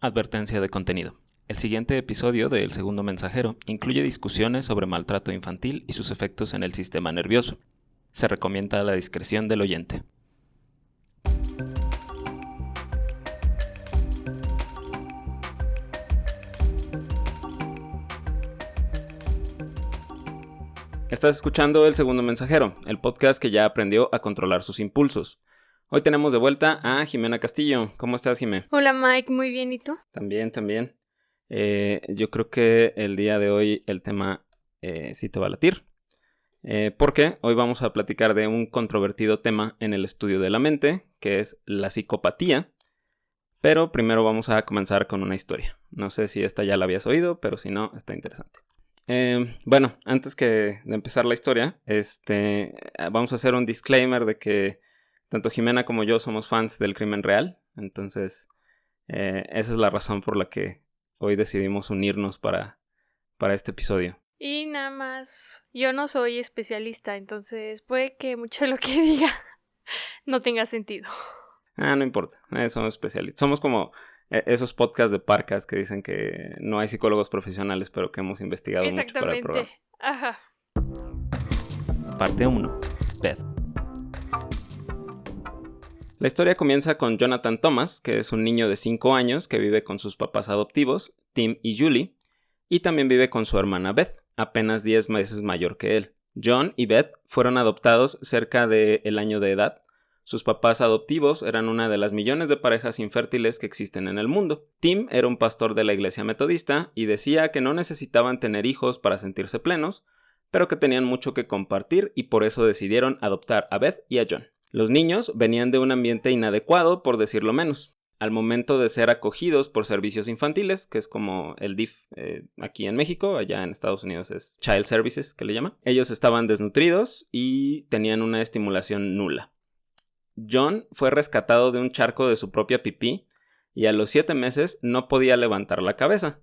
Advertencia de contenido. El siguiente episodio de El Segundo Mensajero incluye discusiones sobre maltrato infantil y sus efectos en el sistema nervioso. Se recomienda la discreción del oyente. Estás escuchando El Segundo Mensajero, el podcast que ya aprendió a controlar sus impulsos. Hoy tenemos de vuelta a Jimena Castillo. ¿Cómo estás, Jimé? Hola Mike, muy bien, ¿y tú? También. Yo creo que el día de hoy el tema sí te va a latir. Porque hoy vamos a platicar de un controvertido tema en el estudio de la mente, que es la psicopatía. Pero primero vamos a comenzar con una historia. No sé si esta ya la habías oído, pero si no, está interesante. Bueno, antes de empezar la historia, vamos a hacer un disclaimer de que tanto Jimena como yo somos fans del crimen real. Entonces, esa es la razón por la que hoy decidimos unirnos para este episodio. Y nada más, yo no soy especialista, entonces puede que mucho de lo que diga no tenga sentido. No importa, somos especialistas. Somos como esos podcasts de Parcas que dicen que no hay psicólogos profesionales, pero que hemos investigado mucho para el programa. Ajá. Parte 1. Beth. La historia comienza con Jonathan Thomas, que es un niño de 5 años que vive con sus papás adoptivos, Tim y Julie, y también vive con su hermana Beth, apenas 10 meses mayor que él. John y Beth fueron adoptados cerca del año de edad. Sus papás adoptivos eran una de las millones de parejas infértiles que existen en el mundo. Tim era un pastor de la iglesia metodista y decía que no necesitaban tener hijos para sentirse plenos, pero que tenían mucho que compartir y por eso decidieron adoptar a Beth y a John. Los niños venían de un ambiente inadecuado, por decirlo menos. Al momento de ser acogidos por servicios infantiles, que es como el DIF aquí en México, allá en Estados Unidos es Child Services, que le llaman. Ellos estaban desnutridos y tenían una estimulación nula. John fue rescatado de un charco de su propia pipí y a los 7 meses no podía levantar la cabeza,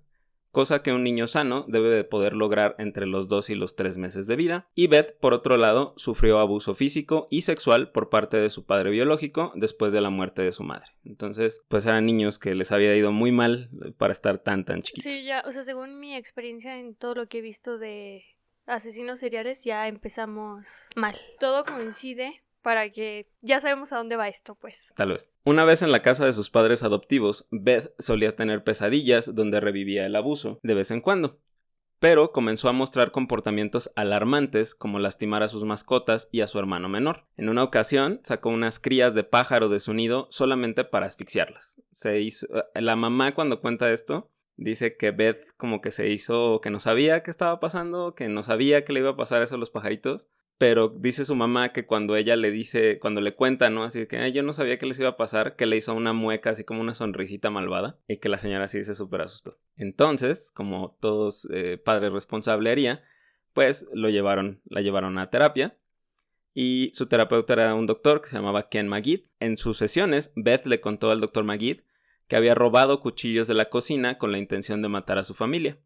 cosa que un niño sano debe de poder lograr entre los 2 y los 3 meses de vida. Y Beth, por otro lado, sufrió abuso físico y sexual por parte de su padre biológico después de la muerte de su madre. Entonces, pues eran niños que les había ido muy mal para estar tan chiquitos. Sí, ya, o sea, según mi experiencia en todo lo que he visto de asesinos seriales, ya empezamos mal. Todo coincide para que ya sabemos a dónde va esto, pues. Tal vez. Una vez en la casa de sus padres adoptivos, Beth solía tener pesadillas donde revivía el abuso, de vez en cuando. Pero comenzó a mostrar comportamientos alarmantes como lastimar a sus mascotas y a su hermano menor. En una ocasión sacó unas crías de pájaro de su nido solamente para asfixiarlas. La mamá cuando cuenta esto dice que Beth como que se hizo que no sabía qué estaba pasando, que no sabía que le iba a pasar eso a los pajaritos. Pero dice su mamá que cuando ella le dice, cuando le cuenta, ¿no? Así que yo no sabía que les iba a pasar, que le hizo una mueca, así como una sonrisita malvada, y que la señora sí se súper asustó. Entonces, como todos padres responsable haría, pues la llevaron a terapia, y su terapeuta era un doctor que se llamaba Ken Magid. En sus sesiones, Beth le contó al doctor Magid que había robado cuchillos de la cocina con la intención de matar a su familia.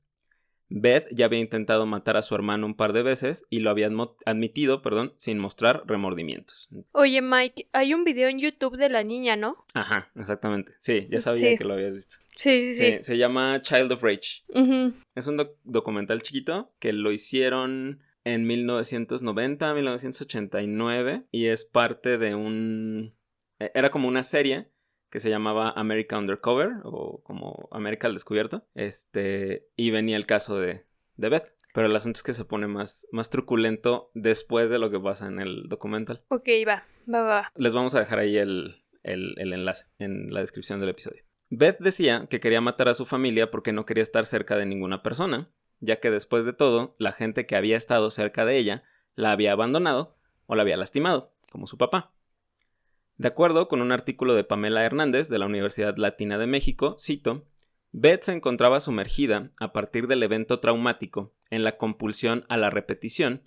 Beth ya había intentado matar a su hermano un par de veces y lo había admitido, sin mostrar remordimientos. Oye, Mike, hay un video en YouTube de la niña, ¿no? Ajá, exactamente. Sí, ya sabía que lo habías visto. Sí. Se llama Child of Rage. Uh-huh. Es un documental chiquito que lo hicieron en 1990, 1989 y es parte de era como una serie que se llamaba America Undercover o como América al Descubierto. Y venía el caso de Beth. Pero el asunto es que se pone más truculento después de lo que pasa en el documental. Ok, va. Les vamos a dejar ahí el enlace en la descripción del episodio. Beth decía que quería matar a su familia porque no quería estar cerca de ninguna persona, ya que después de todo, la gente que había estado cerca de ella la había abandonado o la había lastimado, como su papá. De acuerdo con un artículo de Pamela Hernández de la Universidad Latina de México, cito, Beth se encontraba sumergida a partir del evento traumático en la compulsión a la repetición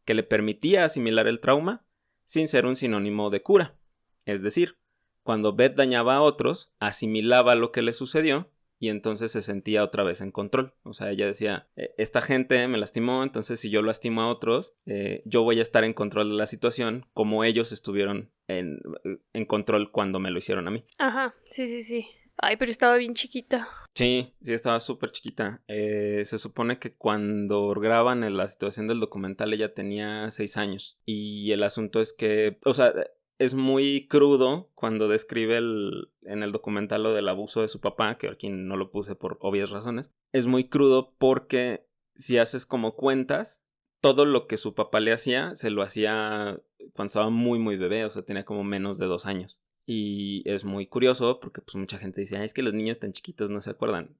que le permitía asimilar el trauma sin ser un sinónimo de cura. Es decir, cuando Beth dañaba a otros, asimilaba lo que le sucedió y entonces se sentía otra vez en control. O sea, ella decía, esta gente me lastimó, entonces si yo lastimo a otros, yo voy a estar en control de la situación como ellos estuvieron en control cuando me lo hicieron a mí. Ajá, sí. Ay, pero estaba bien chiquita. Sí, estaba súper chiquita. Se supone que cuando graban en la situación del documental ella tenía 6 años. Y el asunto es que, o sea, es muy crudo cuando describe en el documental lo del abuso de su papá, que aquí no lo puse por obvias razones. Es muy crudo porque si haces como cuentas, todo lo que su papá le hacía, se lo hacía cuando estaba muy, muy bebé, o sea, tenía como menos de 2 años. Y es muy curioso porque pues mucha gente dice, es que los niños tan chiquitos no se acuerdan.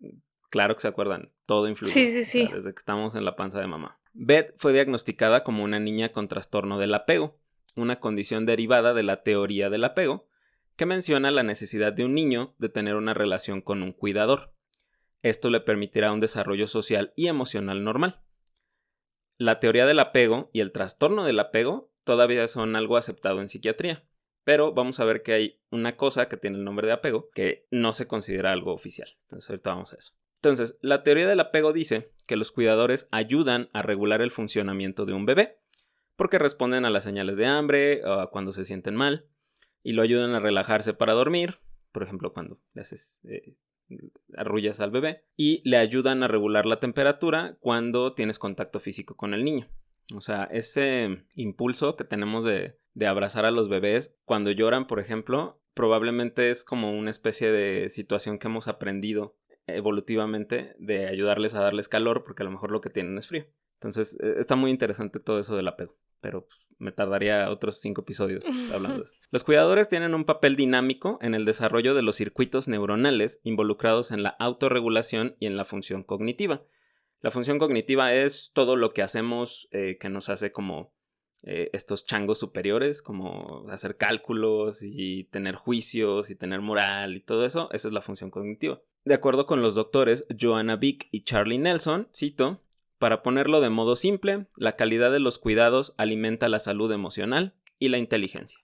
Claro que se acuerdan, todo influye, Sí, sí, o sea, sí. desde que estamos en la panza de mamá. Beth fue diagnosticada como una niña con trastorno del apego, una condición derivada de la teoría del apego, que menciona la necesidad de un niño de tener una relación con un cuidador. Esto le permitirá un desarrollo social y emocional normal. La teoría del apego y el trastorno del apego todavía son algo aceptado en psiquiatría, pero vamos a ver que hay una cosa que tiene el nombre de apego que no se considera algo oficial. Entonces ahorita vamos a eso. Entonces, la teoría del apego dice que los cuidadores ayudan a regular el funcionamiento de un bebé, porque responden a las señales de hambre o a cuando se sienten mal, y lo ayudan a relajarse para dormir, por ejemplo, cuando le haces arrullas al bebé, y le ayudan a regular la temperatura cuando tienes contacto físico con el niño. O sea, ese impulso que tenemos de abrazar a los bebés cuando lloran, por ejemplo, probablemente es como una especie de situación que hemos aprendido evolutivamente de ayudarles a darles calor porque a lo mejor lo que tienen es frío. Entonces, está muy interesante todo eso del apego, pero pues, me tardaría otros 5 episodios hablando de eso. Los cuidadores tienen un papel dinámico en el desarrollo de los circuitos neuronales involucrados en la autorregulación y en la función cognitiva. La función cognitiva es todo lo que hacemos que nos hace como estos changos superiores, como hacer cálculos y tener juicios y tener moral y todo eso. Esa es la función cognitiva. De acuerdo con los doctores Joanna Vick y Charlie Nelson, cito, para ponerlo de modo simple, la calidad de los cuidados alimenta la salud emocional y la inteligencia.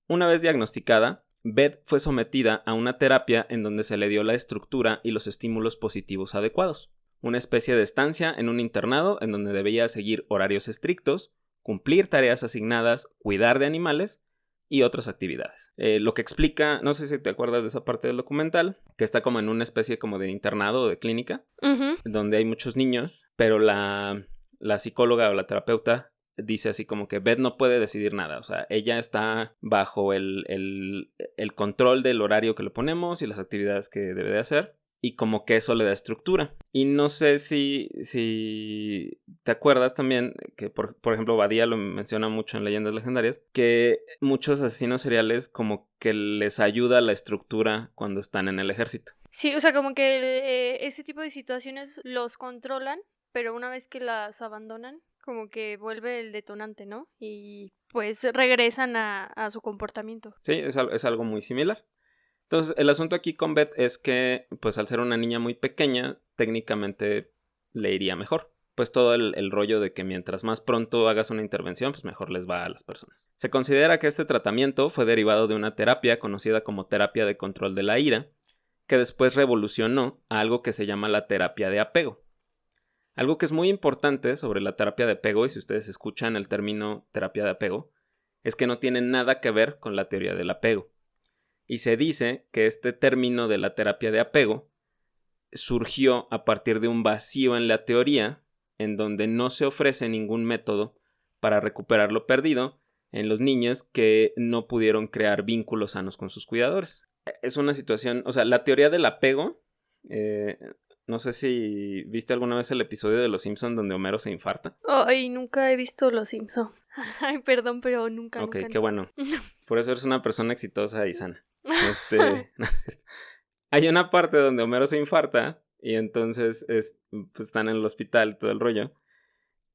Una vez diagnosticada, Beth fue sometida a una terapia en donde se le dio la estructura y los estímulos positivos adecuados. Una especie de estancia en un internado en donde debía seguir horarios estrictos, cumplir tareas asignadas, cuidar de animales y otras actividades. Lo que explica, no sé si te acuerdas de esa parte del documental, que está como en una especie como de internado o de clínica, donde hay muchos niños, pero la psicóloga o la terapeuta dice así como que Beth no puede decidir nada, o sea, ella está bajo el control del horario que le ponemos y las actividades que debe de hacer, y como que eso le da estructura. Y no sé si te acuerdas también que, por ejemplo, Badía lo menciona mucho en Leyendas Legendarias, que muchos asesinos seriales como que les ayuda la estructura cuando están en el ejército. Sí, o sea, como que ese tipo de situaciones los controlan, pero una vez que las abandonan, como que vuelve el detonante, ¿no? Y pues regresan a su comportamiento. Sí, es algo muy similar. Entonces, el asunto aquí con Beth es que, pues al ser una niña muy pequeña, técnicamente le iría mejor. Pues todo el rollo de que mientras más pronto hagas una intervención, pues mejor les va a las personas. Se considera que este tratamiento fue derivado de una terapia conocida como terapia de control de la ira, que después revolucionó a algo que se llama la terapia de apego. Algo que es muy importante sobre la terapia de apego, y si ustedes escuchan el término terapia de apego, es que no tiene nada que ver con la teoría del apego. Y se dice que este término de la terapia de apego surgió a partir de un vacío en la teoría, en donde no se ofrece ningún método para recuperar lo perdido en los niños que no pudieron crear vínculos sanos con sus cuidadores. Es una situación, o sea, la teoría del apego, no sé si viste alguna vez el episodio de Los Simpson donde Homero se infarta. Ay, nunca he visto Los Simpson. Ay, perdón, pero nunca, Ok, nunca. qué bueno. Por eso eres una persona exitosa y sana. Hay una parte donde Homero se infarta y entonces pues, están en el hospital y todo el rollo.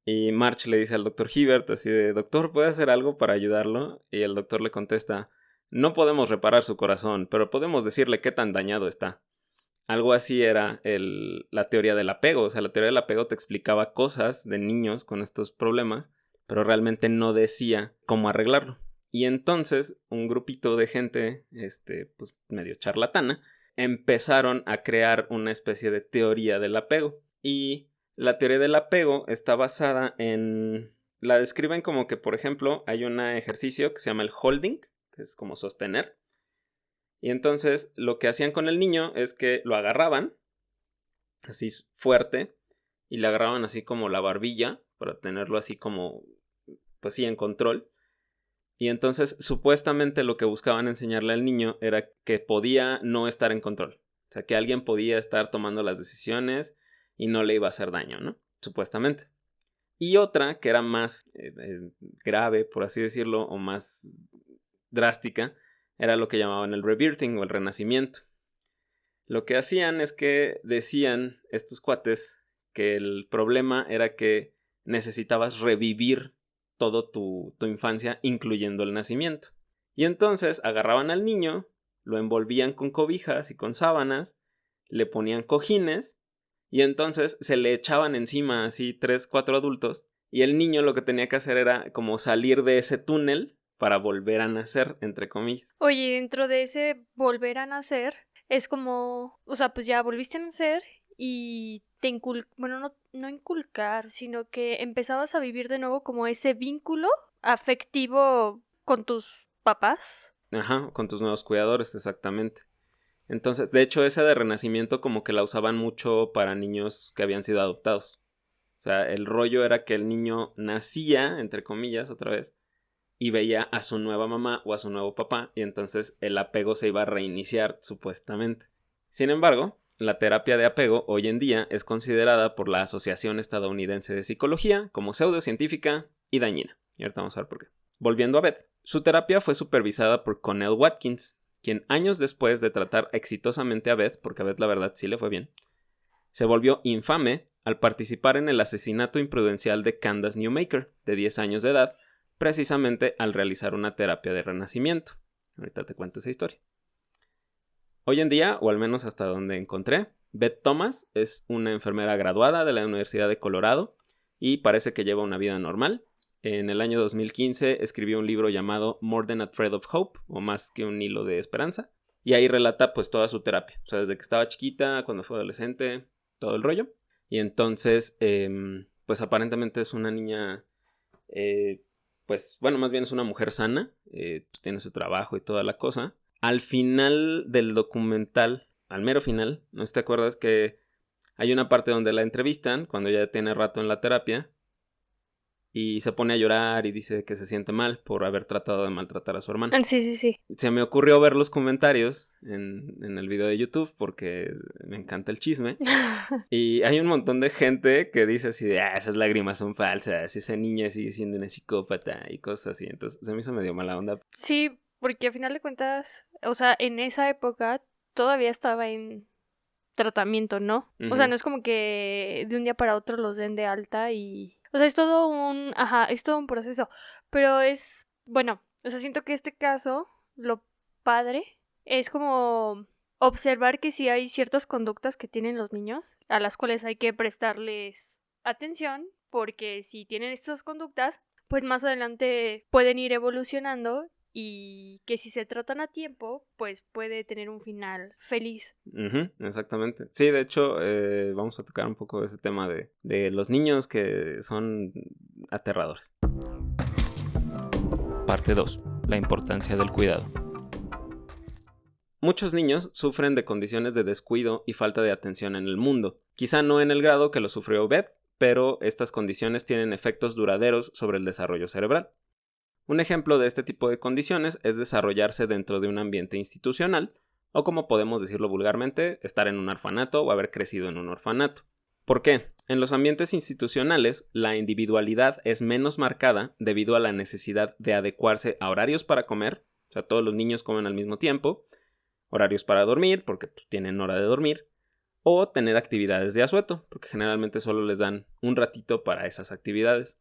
Y Marge le dice al doctor Hibbert así de, doctor, ¿puede hacer algo para ayudarlo? Y el doctor le contesta, no podemos reparar su corazón, pero podemos decirle qué tan dañado está. Algo así era la teoría del apego. O sea, la teoría del apego te explicaba cosas de niños con estos problemas, pero realmente no decía cómo arreglarlo. Y entonces un grupito de gente, pues medio charlatana, empezaron a crear una especie de teoría del apego. Y la teoría del apego está basada en... La describen como que, por ejemplo, hay un ejercicio que se llama el holding, que es como sostener. Y entonces lo que hacían con el niño es que lo agarraban así fuerte y le agarraban así como la barbilla para tenerlo así como, pues sí, en control. Y entonces supuestamente lo que buscaban enseñarle al niño era que podía no estar en control. O sea, que alguien podía estar tomando las decisiones y no le iba a hacer daño, ¿no? Supuestamente. Y otra que era más grave, por así decirlo, o más drástica, era lo que llamaban el rebirthing o el renacimiento. Lo que hacían es que decían estos cuates que el problema era que necesitabas revivir toda tu infancia, incluyendo el nacimiento. Y entonces agarraban al niño, lo envolvían con cobijas y con sábanas, le ponían cojines, y entonces se le echaban encima así 3, 4 adultos, y el niño lo que tenía que hacer era como salir de ese túnel para volver a nacer, entre comillas. Oye, dentro de ese volver a nacer, es como, o sea, pues ya volviste a nacer y bueno, no inculcar, sino que empezabas a vivir de nuevo como ese vínculo afectivo con tus papás. Ajá, con tus nuevos cuidadores, exactamente. Entonces, de hecho, esa de renacimiento como que la usaban mucho para niños que habían sido adoptados. O sea, el rollo era que el niño nacía, entre comillas, otra vez, y veía a su nueva mamá o a su nuevo papá, y entonces el apego se iba a reiniciar, supuestamente. Sin embargo, la terapia de apego hoy en día es considerada por la Asociación Estadounidense de Psicología como pseudocientífica y dañina. Y ahorita vamos a ver por qué. Volviendo a Beth, su terapia fue supervisada por Connell Watkins, quien años después de tratar exitosamente a Beth, porque a Beth la verdad sí le fue bien, se volvió infame al participar en el asesinato imprudencial de Candace Newmaker, de 10 años de edad, precisamente al realizar una terapia de renacimiento. Ahorita te cuento esa historia. Hoy en día, o al menos hasta donde encontré, Beth Thomas es una enfermera graduada de la Universidad de Colorado y parece que lleva una vida normal. En el año 2015 escribió un libro llamado More Than a Thread of Hope, o Más que un hilo de esperanza, y ahí relata pues toda su terapia, o sea, desde que estaba chiquita, cuando fue adolescente, todo el rollo. Y entonces, pues aparentemente es una niña, pues bueno, más bien es una mujer sana, pues tiene su trabajo y toda la cosa. Al final del documental, al mero final, ¿no te acuerdas que hay una parte donde la entrevistan cuando ya tiene rato en la terapia y se pone a llorar y dice que se siente mal por haber tratado de maltratar a su hermana? Sí, sí, sí. Se me ocurrió ver los comentarios en el video de YouTube porque me encanta el chisme. Y hay un montón de gente que dice así de, esas lágrimas son falsas, esa niña sigue siendo una psicópata y cosas así. Entonces se me hizo medio mala onda. Sí, porque a final de cuentas, o sea, en esa época todavía estaba en tratamiento, ¿no? O sea, Ujú. no es como que de un día para otro los den de alta y... O sea, es todo ajá, es todo un proceso, pero es, bueno, o sea, siento que este caso, lo padre, es como observar que sí hay ciertas conductas que tienen los niños, a las cuales hay que prestarles atención, porque si tienen estas conductas, pues más adelante pueden ir evolucionando y que si se tratan a tiempo, pues puede tener un final feliz. Ujú, exactamente. Sí, de hecho, vamos a tocar un poco ese tema de los niños que son aterradores. Parte 2. La importancia del cuidado. Muchos niños sufren de condiciones de descuido y falta de atención en el mundo. Quizá no en el grado que lo sufrió Beth, pero estas condiciones tienen efectos duraderos sobre el desarrollo cerebral. Un ejemplo de este tipo de condiciones es desarrollarse dentro de un ambiente institucional, o como podemos decirlo vulgarmente, estar en un orfanato o haber crecido en un orfanato. ¿Por qué? En los ambientes institucionales, la individualidad es menos marcada debido a la necesidad de adecuarse a horarios para comer, o sea, todos los niños comen al mismo tiempo, horarios para dormir, porque pues, tienen hora de dormir, o tener actividades de asueto, porque generalmente solo les dan un ratito para esas actividades.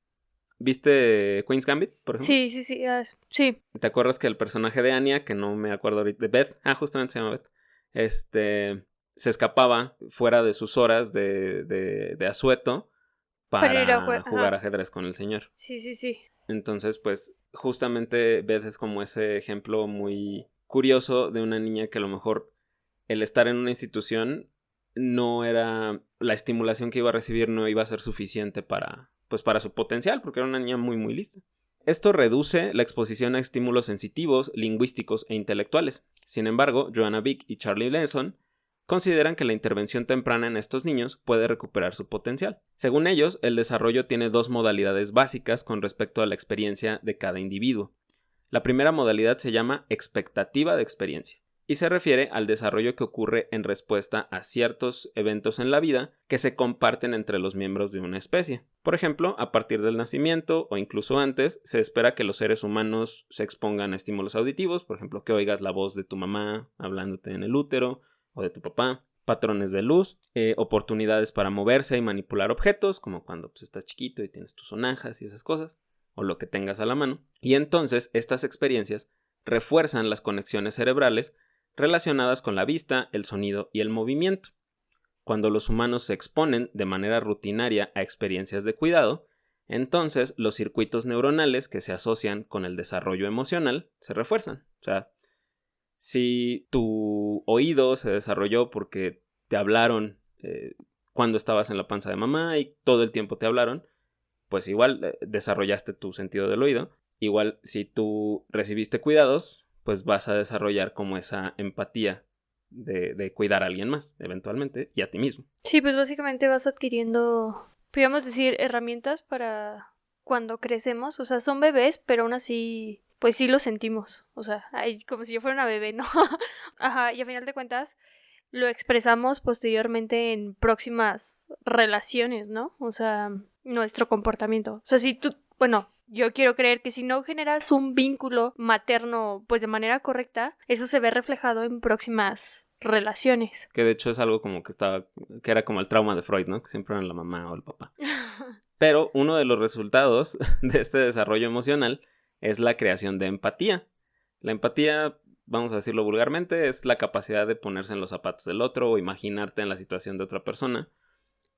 ¿Viste Queen's Gambit, por ejemplo? Sí, sí, sí, sí. ¿Te acuerdas que el personaje de Anya, que no me acuerdo ahorita, de Beth, justamente se llama Beth, se escapaba fuera de sus horas de asueto Para ir a para jugar ajá. ajedrez con el señor? Sí, sí, sí. Entonces, pues, justamente Beth es como ese ejemplo muy curioso de una niña que a lo mejor el estar en una institución no era, la estimulación que iba a recibir no iba a ser suficiente para, pues, para su potencial, porque era una niña muy, muy lista. Esto reduce la exposición a estímulos sensitivos, lingüísticos e intelectuales. Sin embargo, Joanna Vick y Charlie Leeson consideran que la intervención temprana en estos niños puede recuperar su potencial. Según ellos, el desarrollo tiene 2 modalidades básicas con respecto a la experiencia de cada individuo. La primera modalidad se llama expectativa de experiencia y se refiere al desarrollo que ocurre en respuesta a ciertos eventos en la vida que se comparten entre los miembros de una especie. Por ejemplo, a partir del nacimiento o incluso antes, se espera que los seres humanos se expongan a estímulos auditivos, por ejemplo, que oigas la voz de tu mamá hablándote en el útero o de tu papá, patrones de luz, oportunidades para moverse y manipular objetos, como cuando estás chiquito y tienes tus sonajas y esas cosas, o lo que tengas a la mano. Y entonces estas experiencias refuerzan las conexiones cerebrales relacionadas con la vista, el sonido y el movimiento. Cuando los humanos se exponen de manera rutinaria a experiencias de cuidado, entonces los circuitos neuronales que se asocian con el desarrollo emocional se refuerzan. O sea, si tu oído se desarrolló porque te hablaron cuando estabas en la panza de mamá y todo el tiempo te hablaron, pues igual desarrollaste tu sentido del oído. Igual si tú recibiste cuidados, pues vas a desarrollar como esa empatía de cuidar a alguien más, eventualmente, y a ti mismo. Sí, pues básicamente vas adquiriendo, podríamos decir, herramientas para cuando crecemos. O sea, son bebés, pero aún así, pues sí lo sentimos. O sea, como si yo fuera una bebé, ¿no? Ajá, y a final de cuentas, lo expresamos posteriormente en próximas relaciones, ¿no? O sea, nuestro comportamiento. O sea, si tú, bueno, yo quiero creer que si no generas un vínculo materno, pues de manera correcta, eso se ve reflejado en próximas relaciones. Que de hecho es algo como que era como el trauma de Freud, ¿no? Que siempre eran la mamá o el papá. Pero uno de los resultados de este desarrollo emocional es la creación de empatía. La empatía, vamos a decirlo vulgarmente, es la capacidad de ponerse en los zapatos del otro o imaginarte en la situación de otra persona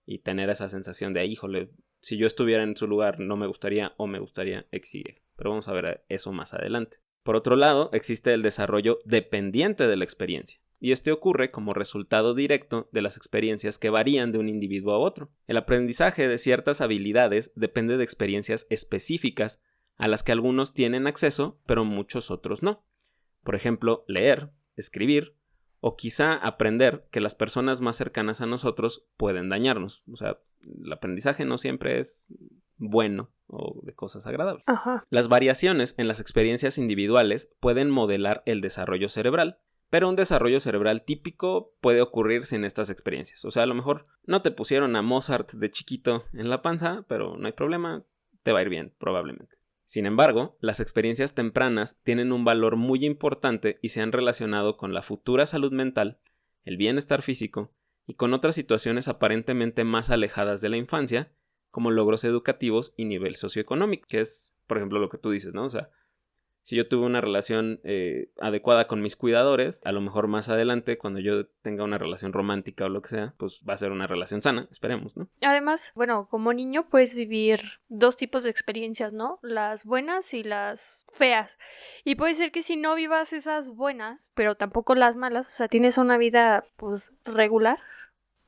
y tener esa sensación de, híjole, si yo estuviera en su lugar no me gustaría o me gustaría X. Pero vamos a ver eso más adelante. Por otro lado, existe el desarrollo dependiente de la experiencia. Y este ocurre como resultado directo de las experiencias que varían de un individuo a otro. El aprendizaje de ciertas habilidades depende de experiencias específicas a las que algunos tienen acceso, pero muchos otros no. Por ejemplo, leer, escribir, o quizá aprender que las personas más cercanas a nosotros pueden dañarnos. O sea, el aprendizaje no siempre es bueno o de cosas agradables. Ajá. Las variaciones en las experiencias individuales pueden modelar el desarrollo cerebral, pero un desarrollo cerebral típico puede ocurrir sin estas experiencias. O sea, a lo mejor no te pusieron a Mozart de chiquito en la panza, pero no hay problema, te va a ir bien, probablemente. Sin embargo, las experiencias tempranas tienen un valor muy importante y se han relacionado con la futura salud mental, el bienestar físico y con otras situaciones aparentemente más alejadas de la infancia, como logros educativos y nivel socioeconómico, que es, por ejemplo, lo que tú dices, ¿no? O sea, si yo tuve una relación adecuada con mis cuidadores, a lo mejor más adelante, cuando yo tenga una relación romántica o lo que sea, pues va a ser una relación sana, esperemos, ¿no? Además, bueno, como niño puedes vivir 2 tipos de experiencias, ¿no? Las buenas y las feas. Y puede ser que si no vivas esas buenas, pero tampoco las malas, o sea, tienes una vida, pues, regular,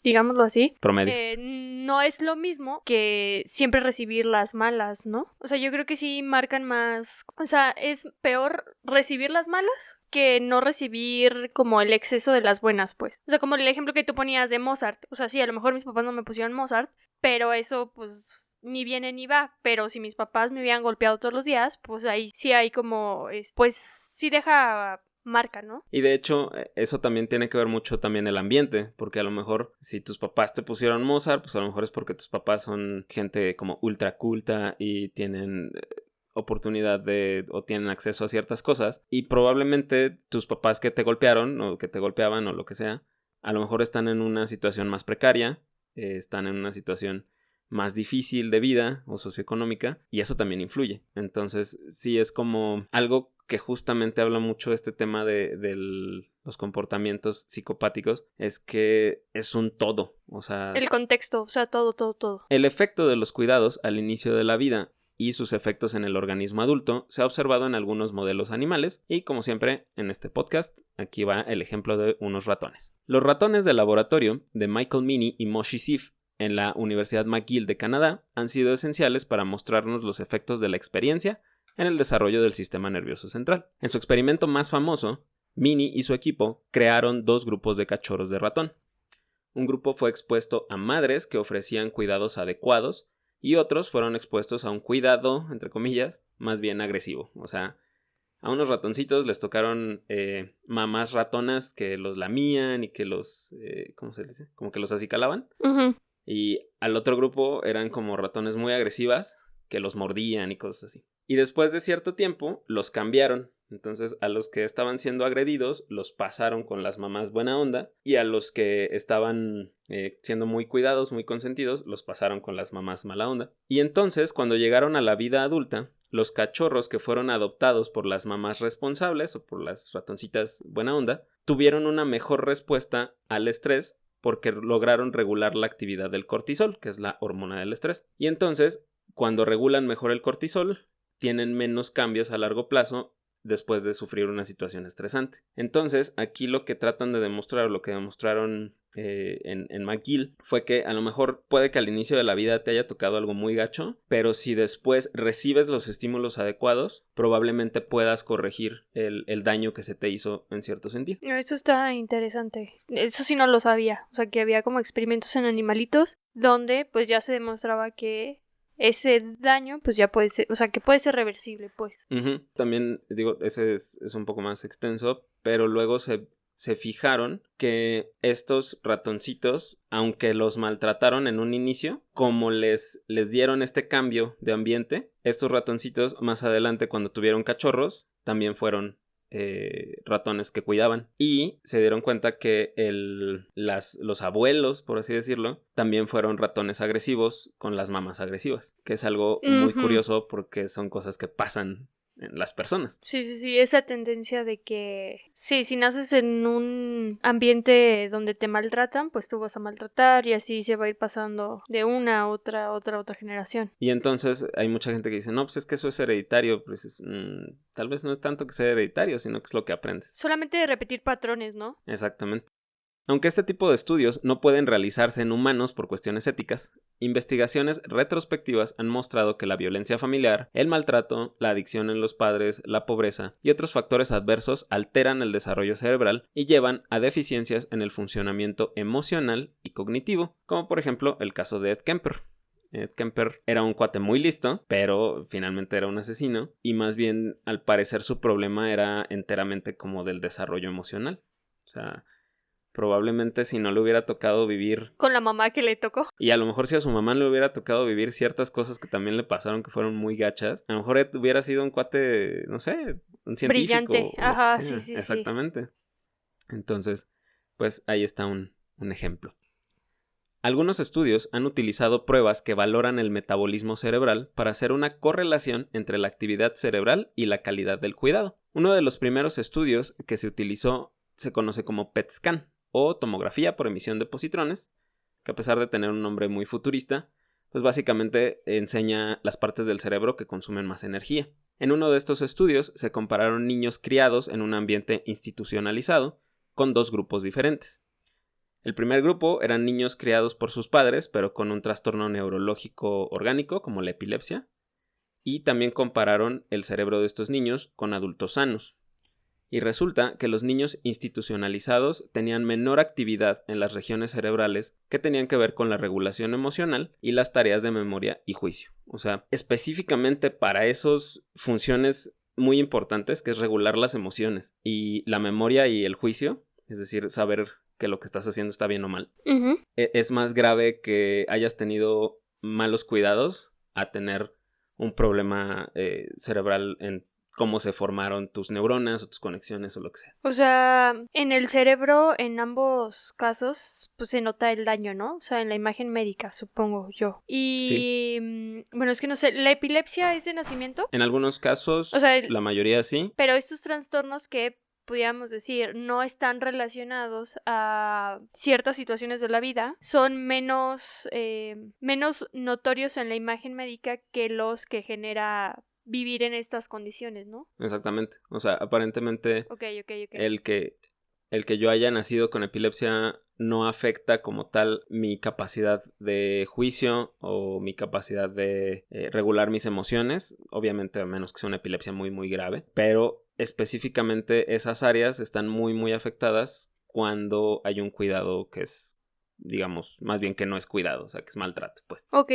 digámoslo así. Promedio. No es lo mismo que siempre recibir las malas, ¿no? O sea, yo creo que sí marcan más... O sea, es peor recibir las malas que no recibir como el exceso de las buenas, pues. O sea, como el ejemplo que tú ponías de Mozart. O sea, sí, a lo mejor mis papás no me pusieron Mozart, pero eso, pues, ni viene ni va. Pero si mis papás me hubieran golpeado todos los días, pues ahí sí hay como... Pues sí deja... marca, ¿no? Y de hecho, eso también tiene que ver mucho también el ambiente, porque a lo mejor si tus papás te pusieron Mozart, pues a lo mejor es porque tus papás son gente como ultra culta y tienen oportunidad o tienen acceso a ciertas cosas, y probablemente tus papás que te golpearon o que te golpeaban o lo que sea, a lo mejor están en una situación más precaria, están en una situación más difícil de vida o socioeconómica, y eso también influye. Entonces sí es como algo que justamente habla mucho de este tema de los comportamientos psicopáticos, es que es un todo, o sea... El contexto, o sea, todo. El efecto de los cuidados al inicio de la vida y sus efectos en el organismo adulto se ha observado en algunos modelos animales y, como siempre, en este podcast, aquí va el ejemplo de unos ratones. Los ratones de laboratorio de Michael Meaney y Moshe Sif en la Universidad McGill de Canadá han sido esenciales para mostrarnos los efectos de la experiencia en el desarrollo del sistema nervioso central. En su experimento más famoso, Minnie y su equipo crearon 2 grupos de cachorros de ratón. Un grupo fue expuesto a madres que ofrecían cuidados adecuados y otros fueron expuestos a un cuidado, entre comillas, más bien agresivo. O sea, a unos ratoncitos les tocaron mamás ratonas que los lamían y que los, ¿cómo se dice? Como que los acicalaban. Ujú. Y al otro grupo eran como ratones muy agresivas que los mordían y cosas así. Y después de cierto tiempo los cambiaron. Entonces a los que estaban siendo agredidos los pasaron con las mamás buena onda y a los que estaban siendo muy cuidados, muy consentidos, los pasaron con las mamás mala onda. Y entonces cuando llegaron a la vida adulta, los cachorros que fueron adoptados por las mamás responsables o por las ratoncitas buena onda, tuvieron una mejor respuesta al estrés porque lograron regular la actividad del cortisol, que es la hormona del estrés. Y entonces, cuando regulan mejor el cortisol, tienen menos cambios a largo plazo después de sufrir una situación estresante. Entonces, aquí lo que tratan de demostrar, lo que demostraron en McGill, fue que a lo mejor puede que al inicio de la vida te haya tocado algo muy gacho, pero si después recibes los estímulos adecuados, probablemente puedas corregir el daño que se te hizo en cierto sentido. Eso está interesante. Eso sí no lo sabía. O sea, que había como experimentos en animalitos donde pues ya se demostraba que ese daño pues ya puede ser, o sea, que puede ser reversible, pues. Uh-huh. También, digo, ese es un poco más extenso, pero luego se fijaron que estos ratoncitos, aunque los maltrataron en un inicio, como les dieron este cambio de ambiente, estos ratoncitos más adelante cuando tuvieron cachorros, también fueron ratones que cuidaban. Y se dieron cuenta que los abuelos, por así decirlo, también fueron ratones agresivos con las mamás agresivas, que es algo muy curioso porque son cosas que pasan en las personas. Sí, esa tendencia de que, sí, si naces en un ambiente donde te maltratan, pues tú vas a maltratar y así se va a ir pasando de una a otra generación. Y entonces hay mucha gente que dice, no, pues es que eso es hereditario, pues tal vez no es tanto que sea hereditario, sino que es lo que aprendes. Solamente de repetir patrones, ¿no? Exactamente. Aunque este tipo de estudios no pueden realizarse en humanos por cuestiones éticas, investigaciones retrospectivas han mostrado que la violencia familiar, el maltrato, la adicción en los padres, la pobreza y otros factores adversos alteran el desarrollo cerebral y llevan a deficiencias en el funcionamiento emocional y cognitivo, como por ejemplo el caso de Ed Kemper. Ed Kemper era un cuate muy listo, pero finalmente era un asesino, y más bien al parecer su problema era enteramente como del desarrollo emocional. O sea, probablemente si no le hubiera tocado vivir... Con la mamá que le tocó. Y a lo mejor si a su mamá le hubiera tocado vivir ciertas cosas que también le pasaron que fueron muy gachas, a lo mejor Ed hubiera sido un cuate, no sé, un científico. Brillante. O lo Ajá, que sea. sí. Exactamente. Entonces, pues ahí está un ejemplo. Algunos estudios han utilizado pruebas que valoran el metabolismo cerebral para hacer una correlación entre la actividad cerebral y la calidad del cuidado. Uno de los primeros estudios que se utilizó se conoce como PET scan o tomografía por emisión de positrones, que a pesar de tener un nombre muy futurista, pues básicamente enseña las partes del cerebro que consumen más energía. En uno de estos estudios se compararon niños criados en un ambiente institucionalizado con 2 grupos diferentes. El primer grupo eran niños criados por sus padres, pero con un trastorno neurológico orgánico, como la epilepsia, y también compararon el cerebro de estos niños con adultos sanos. Y resulta que los niños institucionalizados tenían menor actividad en las regiones cerebrales que tenían que ver con la regulación emocional y las tareas de memoria y juicio. O sea, específicamente para esas funciones muy importantes, que es regular las emociones y la memoria y el juicio, es decir, saber que lo que estás haciendo está bien o mal, es más grave que hayas tenido malos cuidados a tener un problema cerebral en cómo se formaron tus neuronas o tus conexiones o lo que sea. O sea, en el cerebro, en ambos casos, pues se nota el daño, ¿no? O sea, en la imagen médica, supongo yo. Y, bueno, es que no sé, ¿la epilepsia es de nacimiento? En algunos casos, O sea, la mayoría sí. Pero estos trastornos que pudiéramos decir no están relacionados a ciertas situaciones de la vida son menos notorios en la imagen médica que los que genera vivir en estas condiciones, ¿no? Exactamente. O sea, aparentemente Ok. el que el que yo haya nacido con epilepsia no afecta como tal mi capacidad de juicio o mi capacidad de regular mis emociones, obviamente a menos que sea una epilepsia muy muy grave, pero específicamente esas áreas están muy muy afectadas cuando hay un cuidado que es, digamos, más bien que no es cuidado, o sea, que es maltrato, pues. Ok.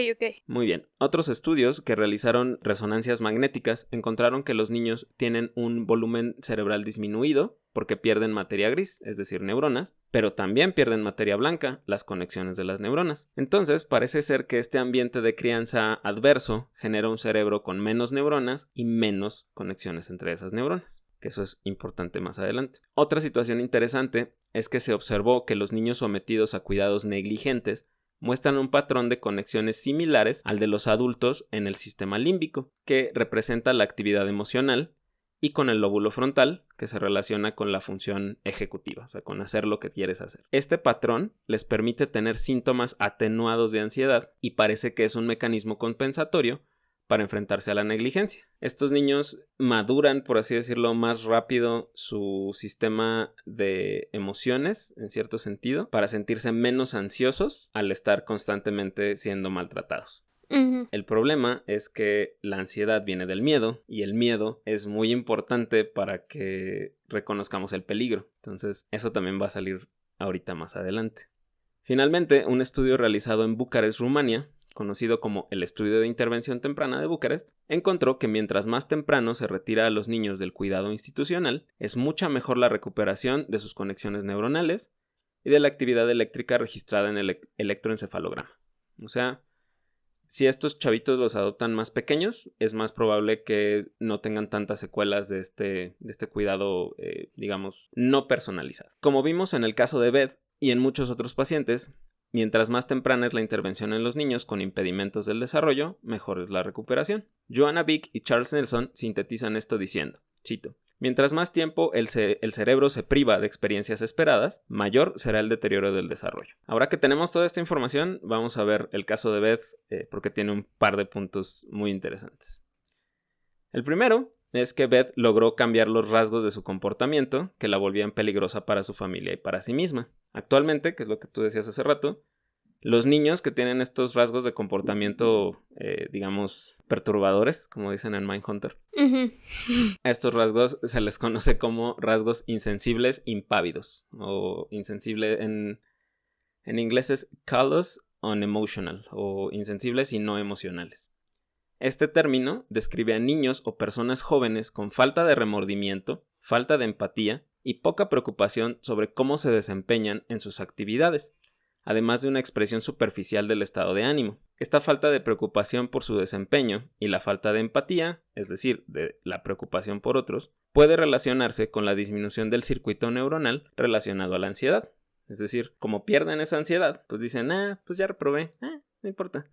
Muy bien. Otros estudios que realizaron resonancias magnéticas encontraron que los niños tienen un volumen cerebral disminuido porque pierden materia gris, es decir, neuronas, pero también pierden materia blanca, las conexiones de las neuronas. Entonces, parece ser que este ambiente de crianza adverso genera un cerebro con menos neuronas y menos conexiones entre esas neuronas, que eso es importante más adelante. Otra situación interesante es que se observó que los niños sometidos a cuidados negligentes muestran un patrón de conexiones similares al de los adultos en el sistema límbico, que representa la actividad emocional, y con el lóbulo frontal, que se relaciona con la función ejecutiva, o sea, con hacer lo que quieres hacer. Este patrón les permite tener síntomas atenuados de ansiedad y parece que es un mecanismo compensatorio para enfrentarse a la negligencia. Estos niños maduran, por así decirlo, más rápido su sistema de emociones, en cierto sentido, para sentirse menos ansiosos al estar constantemente siendo maltratados. El problema es que la ansiedad viene del miedo y el miedo es muy importante para que reconozcamos el peligro. Entonces, eso también va a salir ahorita más adelante. Finalmente, un estudio realizado en Bucarest, Rumania, conocido como el Estudio de Intervención Temprana de Bucarest, encontró que mientras más temprano se retira a los niños del cuidado institucional, es mucha mejor la recuperación de sus conexiones neuronales y de la actividad eléctrica registrada en el electroencefalograma. O sea, si estos chavitos los adoptan más pequeños, es más probable que no tengan tantas secuelas de este cuidado, digamos, no personalizado. Como vimos en el caso de Beth y en muchos otros pacientes, mientras más temprana es la intervención en los niños con impedimentos del desarrollo, mejor es la recuperación. Joanna Vick y Charles Nelson sintetizan esto diciendo, cito, mientras más tiempo el cerebro se priva de experiencias esperadas, mayor será el deterioro del desarrollo. Ahora que tenemos toda esta información, vamos a ver el caso de Beth porque tiene un par de puntos muy interesantes. El primero es que Beth logró cambiar los rasgos de su comportamiento que la volvían peligrosa para su familia y para sí misma. Actualmente, que es lo que tú decías hace rato, los niños que tienen estos rasgos de comportamiento, digamos, perturbadores, como dicen en Mindhunter, a estos rasgos se les conoce como rasgos insensibles impávidos, o insensible en inglés es callous unemotional, o insensibles y no emocionales. Este término describe a niños o personas jóvenes con falta de remordimiento, falta de empatía y poca preocupación sobre cómo se desempeñan en sus actividades, además de una expresión superficial del estado de ánimo. Esta falta de preocupación por su desempeño y la falta de empatía, es decir, de la preocupación por otros, puede relacionarse con la disminución del circuito neuronal relacionado a la ansiedad. Es decir, como pierden esa ansiedad, pues dicen, pues ya reprobé, no importa.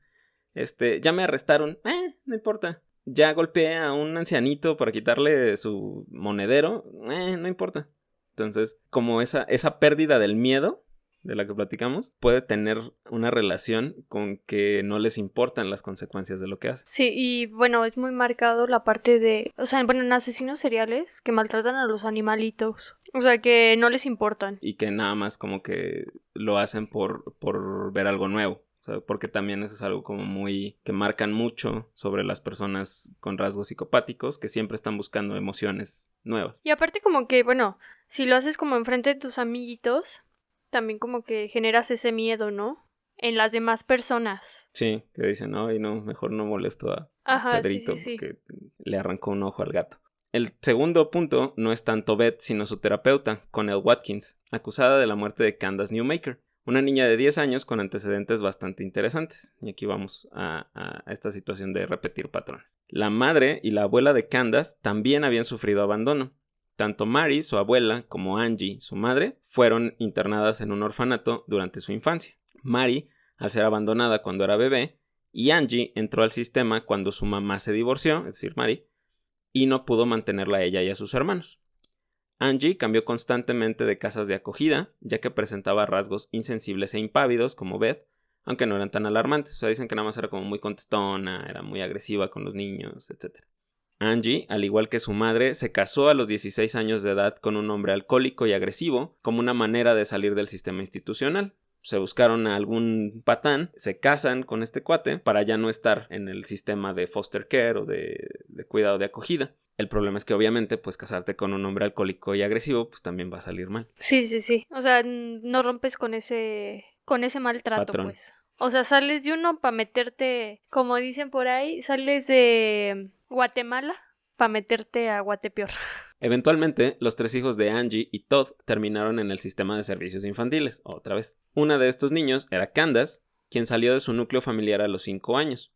Ya me arrestaron, no importa. Ya golpeé a un ancianito para quitarle su monedero, no importa. Entonces, como esa pérdida del miedo de la que platicamos, puede tener una relación con que no les importan las consecuencias de lo que hacen. Sí, y bueno, es muy marcado la parte de, o sea, bueno, en asesinos seriales que maltratan a los animalitos, o sea, que no les importan. Y que nada más como que lo hacen por ver algo nuevo. O sea, porque también eso es algo como muy que marcan mucho sobre las personas con rasgos psicopáticos que siempre están buscando emociones nuevas. Y aparte como que, bueno, si lo haces como enfrente de tus amiguitos, también como que generas ese miedo, ¿no? En las demás personas. Sí, que dicen, ay no, mejor no molesto a Ajá, Pedrito sí. porque le arrancó un ojo al gato. El segundo punto no es tanto Beth, sino su terapeuta, Connell Watkins, acusada de la muerte de Candace Newmaker, una niña de 10 años con antecedentes bastante interesantes. Y aquí vamos a esta situación de repetir patrones. La madre y la abuela de Candace también habían sufrido abandono. Tanto Mary, su abuela, como Angie, su madre, fueron internadas en un orfanato durante su infancia. Mary, al ser abandonada cuando era bebé, y Angie entró al sistema cuando su mamá se divorció, es decir, Mary, y no pudo mantenerla a ella y a sus hermanos. Angie cambió constantemente de casas de acogida, ya que presentaba rasgos insensibles e impávidos como Beth, aunque no eran tan alarmantes. O sea, dicen que nada más era como muy contestona, era muy agresiva con los niños, etc. Angie, al igual que su madre, se casó a los 16 años de edad con un hombre alcohólico y agresivo como una manera de salir del sistema institucional. Se buscaron a algún patán, se casan con este cuate para ya no estar en el sistema de foster care o de cuidado de acogida. El problema es que obviamente pues casarte con un hombre alcohólico y agresivo pues también va a salir mal. Sí. O sea, no rompes con ese maltrato, Patrón. pues. O sea, sales de uno para meterte, como dicen por ahí, sales de Guatemala para meterte a Guatepeor. Eventualmente, los 3 hijos de Angie y Todd terminaron en el sistema de servicios infantiles, otra vez. Una de estos niños era Candace, quien salió de su núcleo familiar a los 5 años.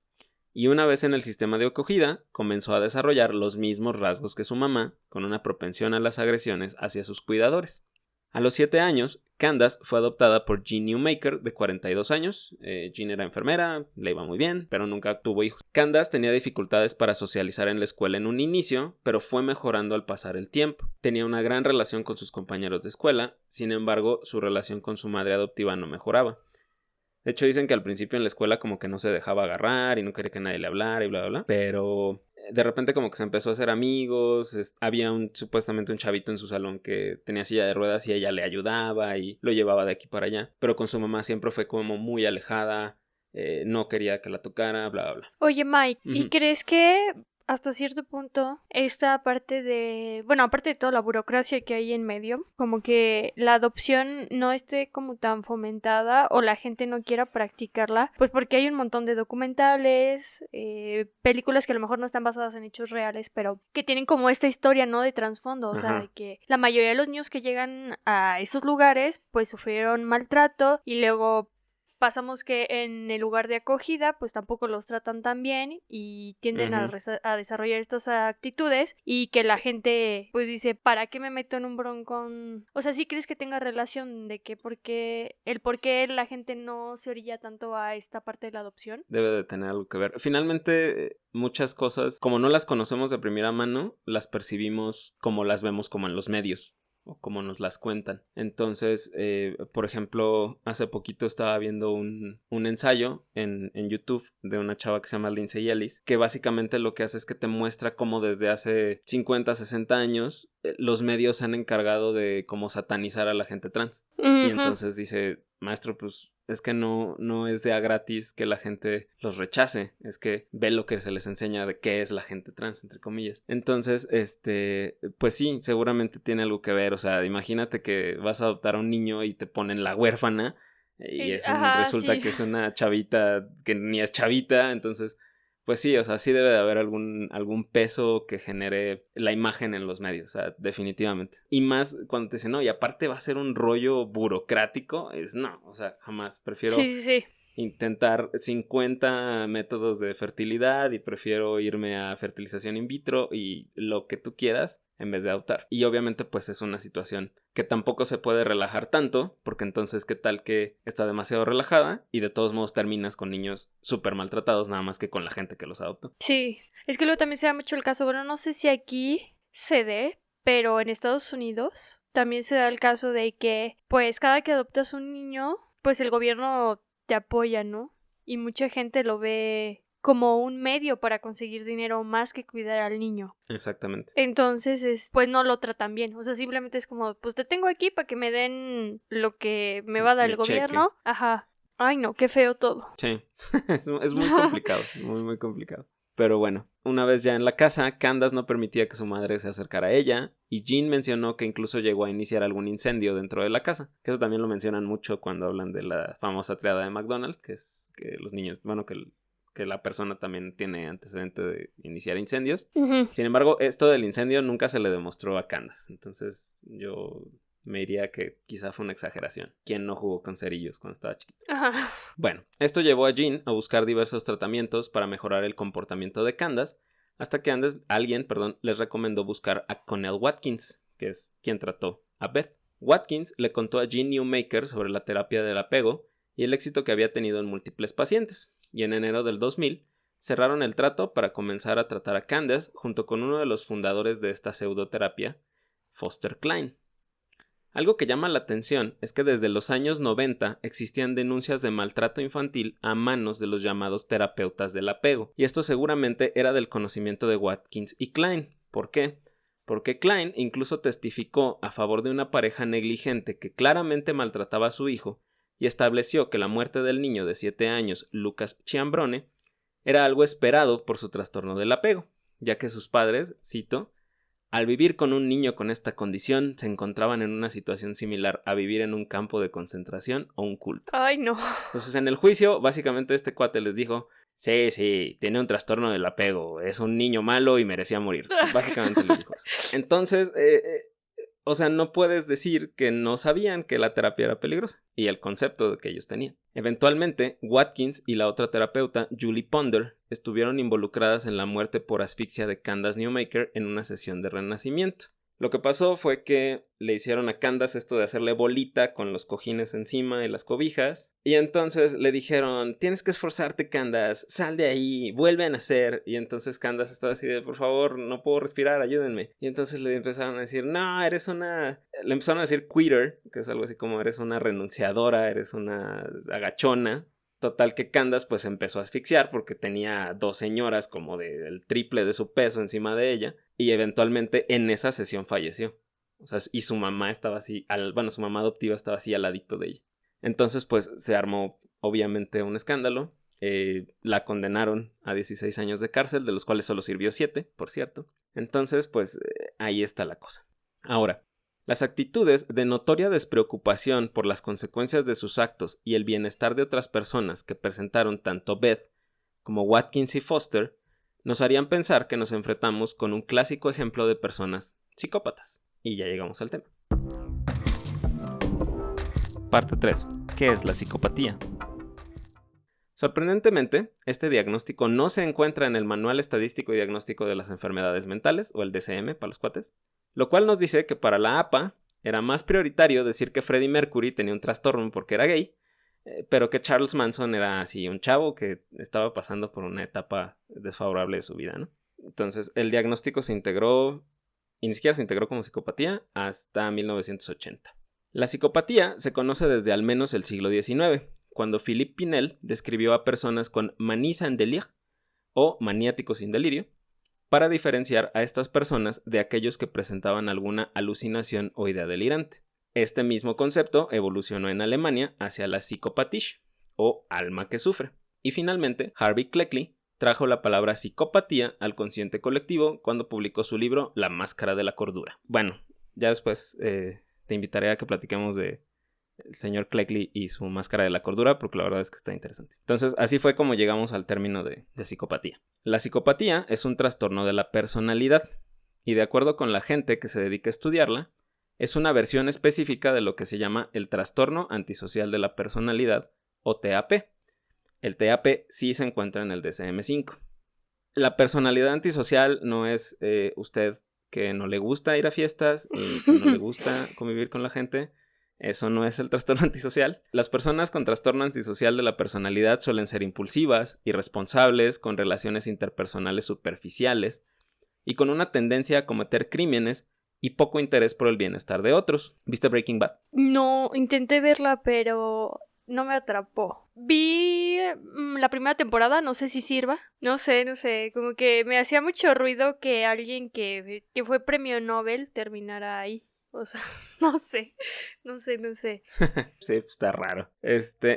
Y una vez en el sistema de acogida, comenzó a desarrollar los mismos rasgos que su mamá, con una propensión a las agresiones hacia sus cuidadores. A los 7 años, Candace fue adoptada por Jean Newmaker, de 42 años. Jean era enfermera, le iba muy bien, pero nunca tuvo hijos. Candace tenía dificultades para socializar en la escuela en un inicio, pero fue mejorando al pasar el tiempo. Tenía una gran relación con sus compañeros de escuela, sin embargo, su relación con su madre adoptiva no mejoraba. De hecho, dicen que al principio en la escuela como que no se dejaba agarrar y no quería que nadie le hablara y bla, bla, bla. Pero de repente como que se empezó a hacer amigos. Había supuestamente un chavito en su salón que tenía silla de ruedas y ella le ayudaba y lo llevaba de aquí para allá. Pero con su mamá siempre fue como muy alejada. No quería que la tocara, bla, bla, bla. Oye, Mike, ¿y Ujú. crees que hasta cierto punto esta parte bueno, aparte de toda la burocracia que hay en medio, como que la adopción no esté como tan fomentada o la gente no quiera practicarla, pues porque hay un montón de documentales, películas que a lo mejor no están basadas en hechos reales, pero que tienen como esta historia, ¿no? De trasfondo, o sea, de que la mayoría de los niños que llegan a esos lugares, pues sufrieron maltrato y luego pasamos que en el lugar de acogida pues tampoco los tratan tan bien y tienden a desarrollar estas actitudes y que la gente pues dice, ¿para qué me meto en un broncón? O sea, ¿sí crees que tenga relación de que por qué la gente no se orilla tanto a esta parte de la adopción? Debe de tener algo que ver. Finalmente, muchas cosas, como no las conocemos de primera mano, las percibimos como las vemos como en los medios o como nos las cuentan. Entonces, por ejemplo, hace poquito estaba viendo un ensayo en YouTube de una chava que se llama Lindsay Ellis, que básicamente lo que hace es que te muestra cómo desde hace 50, 60 años los medios se han encargado de como satanizar a la gente trans. Y entonces dice, maestro, pues es que no es de a gratis que la gente los rechace, es que ve lo que se les enseña de qué es la gente trans, entre comillas. Entonces, pues sí, seguramente tiene algo que ver, o sea, imagínate que vas a adoptar a un niño y te ponen la huérfana y Ajá, resulta sí. que es una chavita que ni es chavita, entonces pues sí, o sea, sí debe de haber algún peso que genere la imagen en los medios, o sea, definitivamente. Y más cuando te dicen, no, y aparte va a ser un rollo burocrático, no, o sea, jamás. Prefiero Sí. intentar 50 métodos de fertilidad y prefiero irme a fertilización in vitro y lo que tú quieras en vez de adoptar. Y obviamente pues es una situación que tampoco se puede relajar tanto, porque entonces qué tal que está demasiado relajada y de todos modos terminas con niños súper maltratados, nada más que con la gente que los adoptó. Sí, es que luego también se da mucho el caso, bueno, no sé si aquí se dé, pero en Estados Unidos también se da el caso de que, pues, cada que adoptas un niño, pues el gobierno te apoya, ¿no? Y mucha gente lo ve como un medio para conseguir dinero más que cuidar al niño. Exactamente. Entonces, pues no lo tratan bien. O sea, simplemente es como, pues te tengo aquí para que me den lo que me va a dar el Mi cheque. gobierno. Ajá. Ay, no, qué feo todo. Sí, es muy complicado, muy, muy complicado. Pero bueno, una vez ya en la casa, Candace no permitía que su madre se acercara a ella, y Jean mencionó que incluso llegó a iniciar algún incendio dentro de la casa, que eso también lo mencionan mucho cuando hablan de la famosa triada de McDonald's, que es que los niños, bueno, que la persona también tiene antecedente de iniciar incendios. Ujú. Sin embargo, esto del incendio nunca se le demostró a Candace, entonces yo me diría que quizá fue una exageración. ¿Quién no jugó con cerillos cuando estaba chiquito? Ajá. Bueno, esto llevó a Jean a buscar diversos tratamientos para mejorar el comportamiento de Candace, hasta que alguien les recomendó buscar a Connell Watkins, que es quien trató a Beth. Watkins le contó a Jean Newmaker sobre la terapia del apego y el éxito que había tenido en múltiples pacientes, y en enero del 2000 cerraron el trato para comenzar a tratar a Candace junto con uno de los fundadores de esta pseudoterapia, Foster Cline. Algo que llama la atención es que desde los años 90 existían denuncias de maltrato infantil a manos de los llamados terapeutas del apego, y esto seguramente era del conocimiento de Watkins y Klein. ¿Por qué? Porque Klein incluso testificó a favor de una pareja negligente que claramente maltrataba a su hijo y estableció que la muerte del niño de 7 años, Lucas Ciambrone, era algo esperado por su trastorno del apego, ya que sus padres, cito, al vivir con un niño con esta condición, se encontraban en una situación similar a vivir en un campo de concentración o un culto. Ay, no. Entonces, en el juicio, básicamente este cuate les dijo, sí, tiene un trastorno del apego, es un niño malo y merecía morir. Básicamente les dijo eso. Entonces, o sea, no puedes decir que no sabían que la terapia era peligrosa y el concepto que ellos tenían. Eventualmente, Watkins y la otra terapeuta, Julie Ponder, estuvieron involucradas en la muerte por asfixia de Candace Newmaker en una sesión de renacimiento. Lo que pasó fue que le hicieron a Candace esto de hacerle bolita con los cojines encima y las cobijas. Y entonces le dijeron, tienes que esforzarte, Candace, sal de ahí, vuelve a nacer. Y entonces Candace estaba así de, por favor, no puedo respirar, ayúdenme. Y entonces le empezaron a decir, no, eres una... Le empezaron a decir quitter, que es algo así como eres una renunciadora, eres una agachona. Total que Candace pues empezó a asfixiar porque tenía 2 señoras como del triple de su peso encima de ella y eventualmente en esa sesión falleció. O sea, y su mamá estaba así, su mamá adoptiva estaba así al ladito de ella. Entonces pues se armó obviamente un escándalo. La condenaron a 16 años de cárcel, de los cuales solo sirvió 7, por cierto. Entonces pues ahí está la cosa. Ahora, las actitudes de notoria despreocupación por las consecuencias de sus actos y el bienestar de otras personas que presentaron tanto Beth como Watkins y Foster nos harían pensar que nos enfrentamos con un clásico ejemplo de personas psicópatas. Y ya llegamos al tema. Parte 3. ¿Qué es la psicopatía? Sorprendentemente, este diagnóstico no se encuentra en el Manual Estadístico y Diagnóstico de las Enfermedades Mentales, o el DSM para los cuates, lo cual nos dice que para la APA era más prioritario decir que Freddie Mercury tenía un trastorno porque era gay, pero que Charles Manson era así un chavo que estaba pasando por una etapa desfavorable de su vida, ¿no? Entonces, el diagnóstico se integró, y ni siquiera se integró como psicopatía, hasta 1980. La psicopatía se conoce desde al menos el siglo XIX, cuando Philippe Pinel describió a personas con manie sans délire, o maniáticos sin delirio, para diferenciar a estas personas de aquellos que presentaban alguna alucinación o idea delirante. Este mismo concepto evolucionó en Alemania hacia la Psychopathie, o alma que sufre. Y finalmente, Harvey Cleckley trajo la palabra psicopatía al consciente colectivo cuando publicó su libro La Máscara de la Cordura. Bueno, ya después te invitaré a que platiquemos de el señor Cleckley y su Máscara de la Cordura, porque la verdad es que está interesante. Entonces, así fue como llegamos al término de psicopatía. La psicopatía es un trastorno de la personalidad, y de acuerdo con la gente que se dedica a estudiarla, es una versión específica de lo que se llama el trastorno antisocial de la personalidad, o TAP. El TAP sí se encuentra en el DSM-5. La personalidad antisocial no es usted que no le gusta ir a fiestas y que no le gusta convivir con la gente. Eso no es el trastorno antisocial. Las personas con trastorno antisocial de la personalidad suelen ser impulsivas, irresponsables, con relaciones interpersonales superficiales y con una tendencia a cometer crímenes y poco interés por el bienestar de otros. ¿Viste Breaking Bad? No, intenté verla, pero no me atrapó. Vi la primera temporada, no sé si sirva. No sé, como que me hacía mucho ruido que alguien que fue premio Nobel terminara ahí. O sea, no sé. Sí, pues está raro.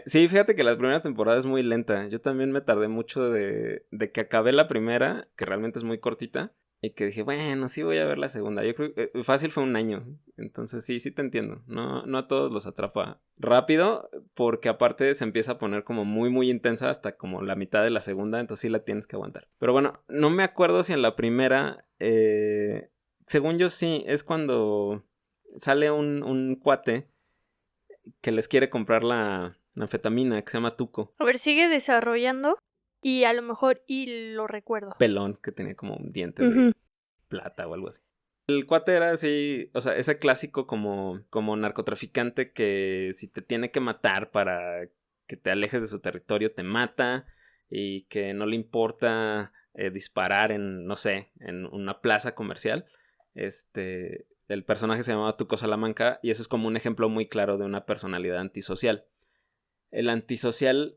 Sí, fíjate que la primera temporada es muy lenta. Yo también me tardé mucho de que acabé la primera, que realmente es muy cortita, y que dije, bueno, sí voy a ver la segunda. Yo creo que fácil fue un año. Entonces sí te entiendo. No a todos los atrapa rápido, porque aparte se empieza a poner como muy intensa hasta como la mitad de la segunda, entonces sí la tienes que aguantar. Pero bueno, no me acuerdo si en la primera, según yo sí, es cuando sale un cuate que les quiere comprar la anfetamina, que se llama Tuco. A ver, sigue desarrollando y a lo mejor y lo recuerdo. Pelón, que tenía como un diente de plata o algo así. El cuate era así, o sea, ese clásico como narcotraficante que si te tiene que matar para que te alejes de su territorio, te mata y que no le importa disparar en, no sé, en una plaza comercial. el personaje se llamaba Tuco Salamanca y eso es como un ejemplo muy claro de una personalidad antisocial. El antisocial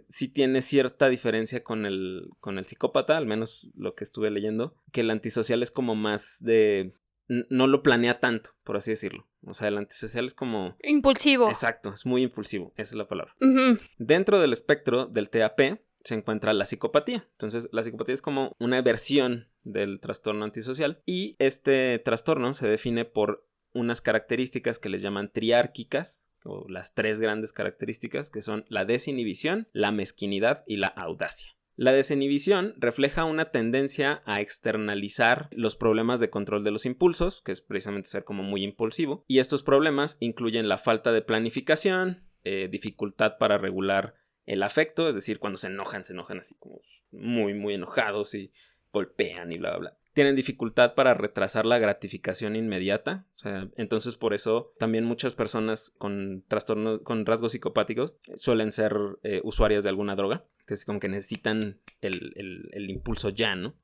sí tiene cierta diferencia con el psicópata, al menos lo que estuve leyendo, que el antisocial es como más de... no lo planea tanto, por así decirlo. O sea, el antisocial es como... Impulsivo. Exacto, es muy impulsivo, esa es la palabra. Ujú. Dentro del espectro del TAP se encuentra la psicopatía. Entonces, la psicopatía es como una versión del trastorno antisocial y este trastorno se define por unas características que les llaman triárquicas, o las 3 grandes características, que son la desinhibición, la mezquinidad y la audacia. La desinhibición refleja una tendencia a externalizar los problemas de control de los impulsos, que es precisamente ser como muy impulsivo, y estos problemas incluyen la falta de planificación, dificultad para regular el afecto, es decir, cuando se enojan así como muy, muy enojados y golpean y bla, bla, bla. Tienen dificultad para retrasar la gratificación inmediata, o sea, entonces por eso también muchas personas con trastornos, con rasgos psicopáticos suelen ser usuarias de alguna droga, que es como que necesitan el impulso ya, ¿no?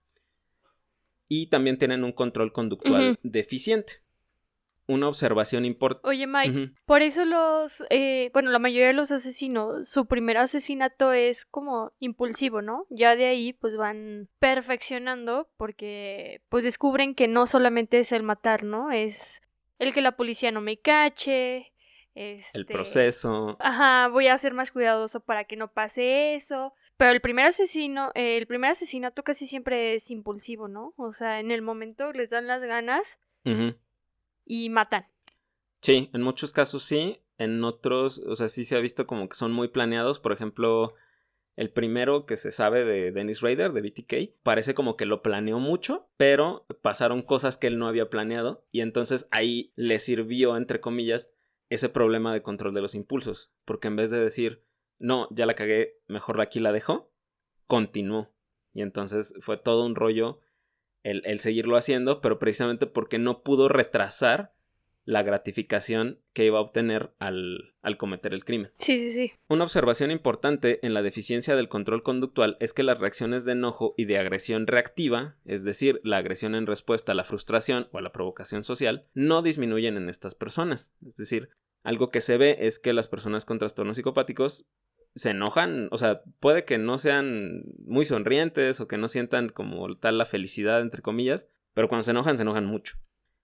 Y también tienen un control conductual deficiente. Una observación importante. Oye, Mike, por eso la mayoría de los asesinos, su primer asesinato es como impulsivo, ¿no? Ya de ahí pues van perfeccionando porque pues descubren que no solamente es el matar, ¿no? Es el que la policía no me cache, El proceso. Ajá, voy a ser más cuidadoso para que no pase eso. Pero el primer asesinato casi siempre es impulsivo, ¿no? O sea, en el momento les dan las ganas y matan. Sí, en muchos casos sí, en otros, o sea, sí se ha visto como que son muy planeados. Por ejemplo, el primero que se sabe de Dennis Rader, de BTK, parece como que lo planeó mucho, pero pasaron cosas que él no había planeado y entonces ahí le sirvió, entre comillas, ese problema de control de los impulsos, porque en vez de decir, no, ya la cagué, mejor aquí la dejo, continuó. Y entonces fue todo un rollo el seguirlo haciendo, pero precisamente porque no pudo retrasar la gratificación que iba a obtener al cometer el crimen. Sí. Una observación importante en la deficiencia del control conductual es que las reacciones de enojo y de agresión reactiva, es decir, la agresión en respuesta a la frustración o a la provocación social, no disminuyen en estas personas. Es decir, algo que se ve es que las personas con trastornos psicopáticos se enojan, o sea, puede que no sean muy sonrientes o que no sientan como tal la felicidad, entre comillas, pero cuando se enojan mucho.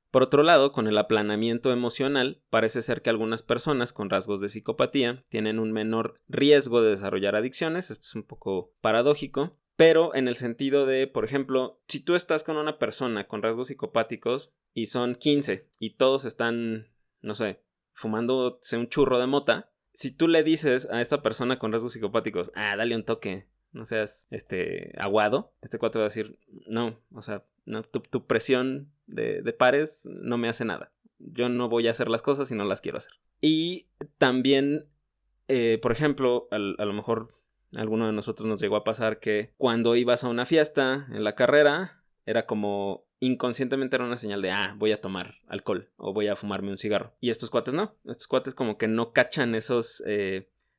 Por otro lado, con el aplanamiento emocional, parece ser que algunas personas con rasgos de psicopatía tienen un menor riesgo de desarrollar adicciones, esto es un poco paradójico, pero en el sentido de, por ejemplo, si tú estás con una persona con rasgos psicopáticos y son 15 y todos están, no sé, fumándose un churro de mota, si tú le dices a esta persona con rasgos psicopáticos, dale un toque, no seas aguado, este cuate va a decir, no, o sea, no, tu presión de pares no me hace nada. Yo no voy a hacer las cosas si no las quiero hacer. Y también, por ejemplo, a lo mejor a alguno de nosotros nos llegó a pasar que cuando ibas a una fiesta en la carrera, era como inconscientemente era una señal de, voy a tomar alcohol o voy a fumarme un cigarro. Y estos cuates no, estos cuates como que no cachan esas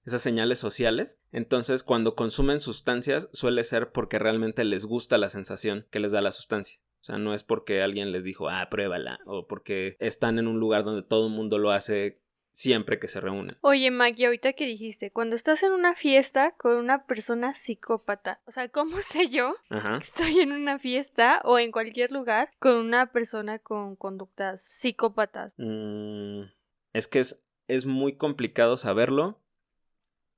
señales sociales. Entonces, cuando consumen sustancias, suele ser porque realmente les gusta la sensación que les da la sustancia. O sea, no es porque alguien les dijo, pruébala, o porque están en un lugar donde todo el mundo lo hace siempre que se reúnen. Oye, Maggie, ahorita que dijiste, cuando estás en una fiesta con una persona psicópata, o sea, ¿cómo sé yo que estoy en una fiesta o en cualquier lugar con una persona con conductas psicópatas? Es que es muy complicado saberlo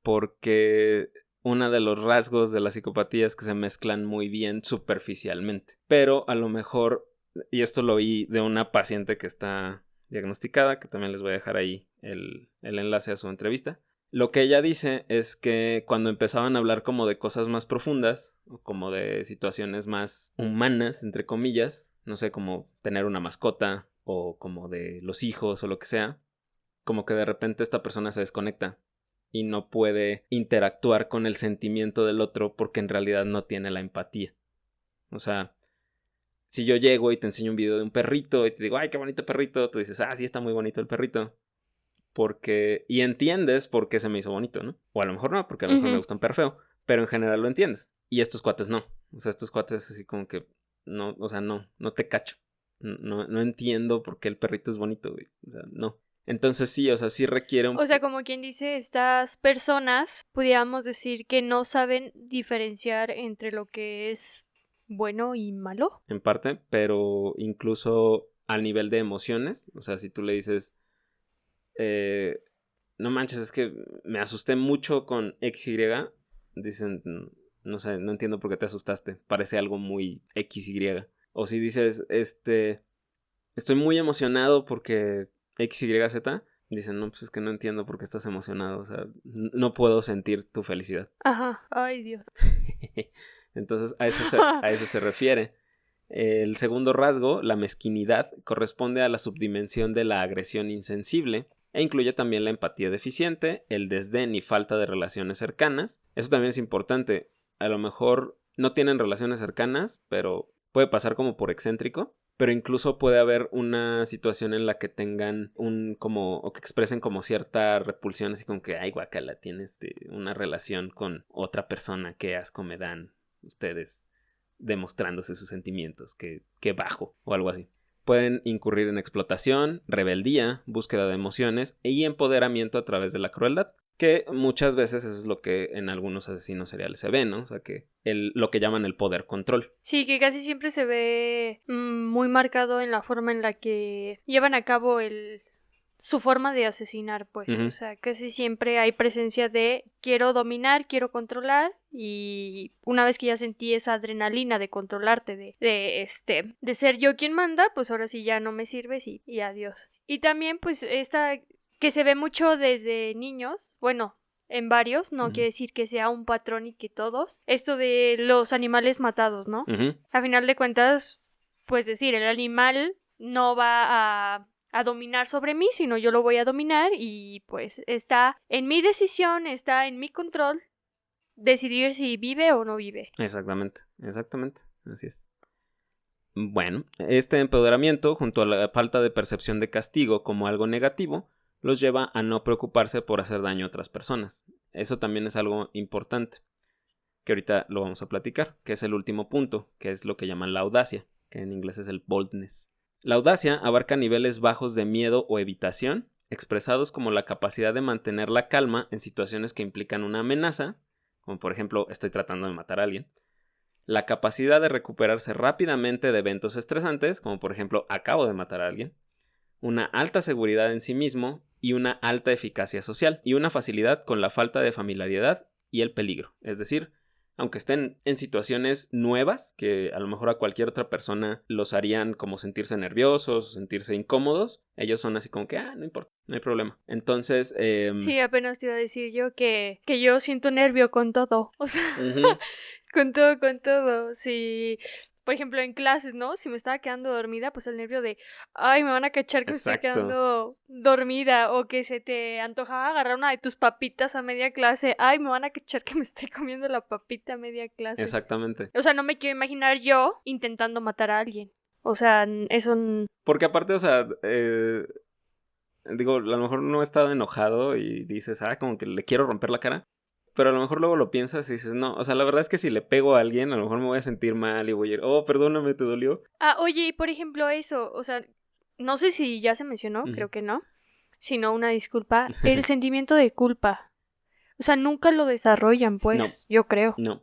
porque uno de los rasgos de la psicopatía es que se mezclan muy bien superficialmente. Pero a lo mejor, y esto lo oí de una paciente que está diagnosticada, que también les voy a dejar ahí el enlace a su entrevista. Lo que ella dice es que cuando empezaban a hablar como de cosas más profundas, o como de situaciones más humanas, entre comillas, no sé, como tener una mascota, o como de los hijos, o lo que sea, como que de repente esta persona se desconecta y no puede interactuar con el sentimiento del otro porque en realidad no tiene la empatía. O sea, si yo llego y te enseño un video de un perrito y te digo, ay, qué bonito perrito, tú dices, sí, está muy bonito el perrito. Y entiendes por qué se me hizo bonito, ¿no? O a lo mejor no, porque a lo mejor me gusta un perro feo, pero en general lo entiendes. Y estos cuates no. O sea, estos cuates así como que no, o sea, no te cacho. No entiendo por qué el perrito es bonito, güey. O sea, no. Entonces sí, o sea, sí requiere O sea, como quien dice, estas personas, pudiéramos decir que no saben diferenciar entre lo que es bueno y malo. En parte, pero incluso al nivel de emociones, o sea, si tú le dices, no manches, es que me asusté mucho con XY, dicen, no sé, no entiendo por qué te asustaste, parece algo muy XY. O si dices, estoy muy emocionado porque XYZ, dicen, no, pues es que no entiendo por qué estás emocionado, o sea, no puedo sentir tu felicidad. Ajá, ay Dios. Entonces a eso se refiere. El segundo rasgo, la mezquinidad, corresponde a la subdimensión de la agresión insensible e incluye también la empatía deficiente, el desdén y falta de relaciones cercanas. Eso también es importante. A lo mejor no tienen relaciones cercanas, pero puede pasar como por excéntrico. Pero incluso puede haber una situación en la que tengan o que expresen como cierta repulsión, así como que, ay, guacala, tienes una relación con otra persona, qué asco me dan ustedes demostrándose sus sentimientos, que bajo o algo así. Pueden incurrir en explotación, rebeldía, búsqueda de emociones y empoderamiento a través de la crueldad, que muchas veces eso es lo que en algunos asesinos seriales se ve, ¿no? O sea, que lo que llaman el poder control. Sí, que casi siempre se ve muy marcado en la forma en la que llevan a cabo su forma de asesinar, pues. Ujú. O sea, casi siempre hay presencia de quiero dominar, quiero controlar, y una vez que ya sentí esa adrenalina de controlarte, de ser yo quien manda, pues ahora sí ya no me sirves y adiós. Y también, pues, esta que se ve mucho desde niños, bueno, en varios, no quiere decir que sea un patrón y que todos, esto de los animales matados, ¿no? Ujú. A final de cuentas, pues decir, el animal no va a dominar sobre mí, sino yo lo voy a dominar y pues está en mi decisión, está en mi control decidir si vive o no vive. Exactamente, así es. Bueno, este empoderamiento, junto a la falta de percepción de castigo como algo negativo, los lleva a no preocuparse por hacer daño a otras personas. Eso también es algo importante, que ahorita lo vamos a platicar, que es el último punto, que es lo que llaman la audacia, que en inglés es el boldness. La audacia abarca niveles bajos de miedo o evitación, expresados como la capacidad de mantener la calma en situaciones que implican una amenaza, como por ejemplo estoy tratando de matar a alguien, la capacidad de recuperarse rápidamente de eventos estresantes, como por ejemplo acabo de matar a alguien, una alta seguridad en sí mismo y una alta eficacia social, y una facilidad con la falta de familiaridad y el peligro. Es decir, aunque estén en situaciones nuevas, que a lo mejor a cualquier otra persona los harían como sentirse nerviosos o sentirse incómodos, ellos son así como que, no importa, no hay problema. Entonces, Sí, apenas te iba a decir yo que yo siento nervio con todo. O sea, uh-huh. con todo, con todo. Si, por ejemplo, en clases, ¿no? Si me estaba quedando dormida, pues el nervio de, ay, me van a cachar que me estoy Exacto. quedando dormida, o que se te antojaba agarrar una de tus papitas a media clase, ay, me van a cachar que me estoy comiendo la papita a media clase. Exactamente. O sea, no me quiero imaginar yo intentando matar a alguien. O sea, eso... Porque aparte, o sea, digo, a lo mejor no he estado enojado y dices, como que le quiero romper la cara. Pero a lo mejor luego lo piensas y dices, no, o sea, la verdad es que si le pego a alguien, a lo mejor me voy a sentir mal y voy a ir, oh, perdóname, ¿te dolió? Oye, y por ejemplo eso, o sea, no sé si ya se mencionó, creo que no, sino una disculpa, el sentimiento de culpa. O sea, nunca lo desarrollan, pues, No. yo creo. No.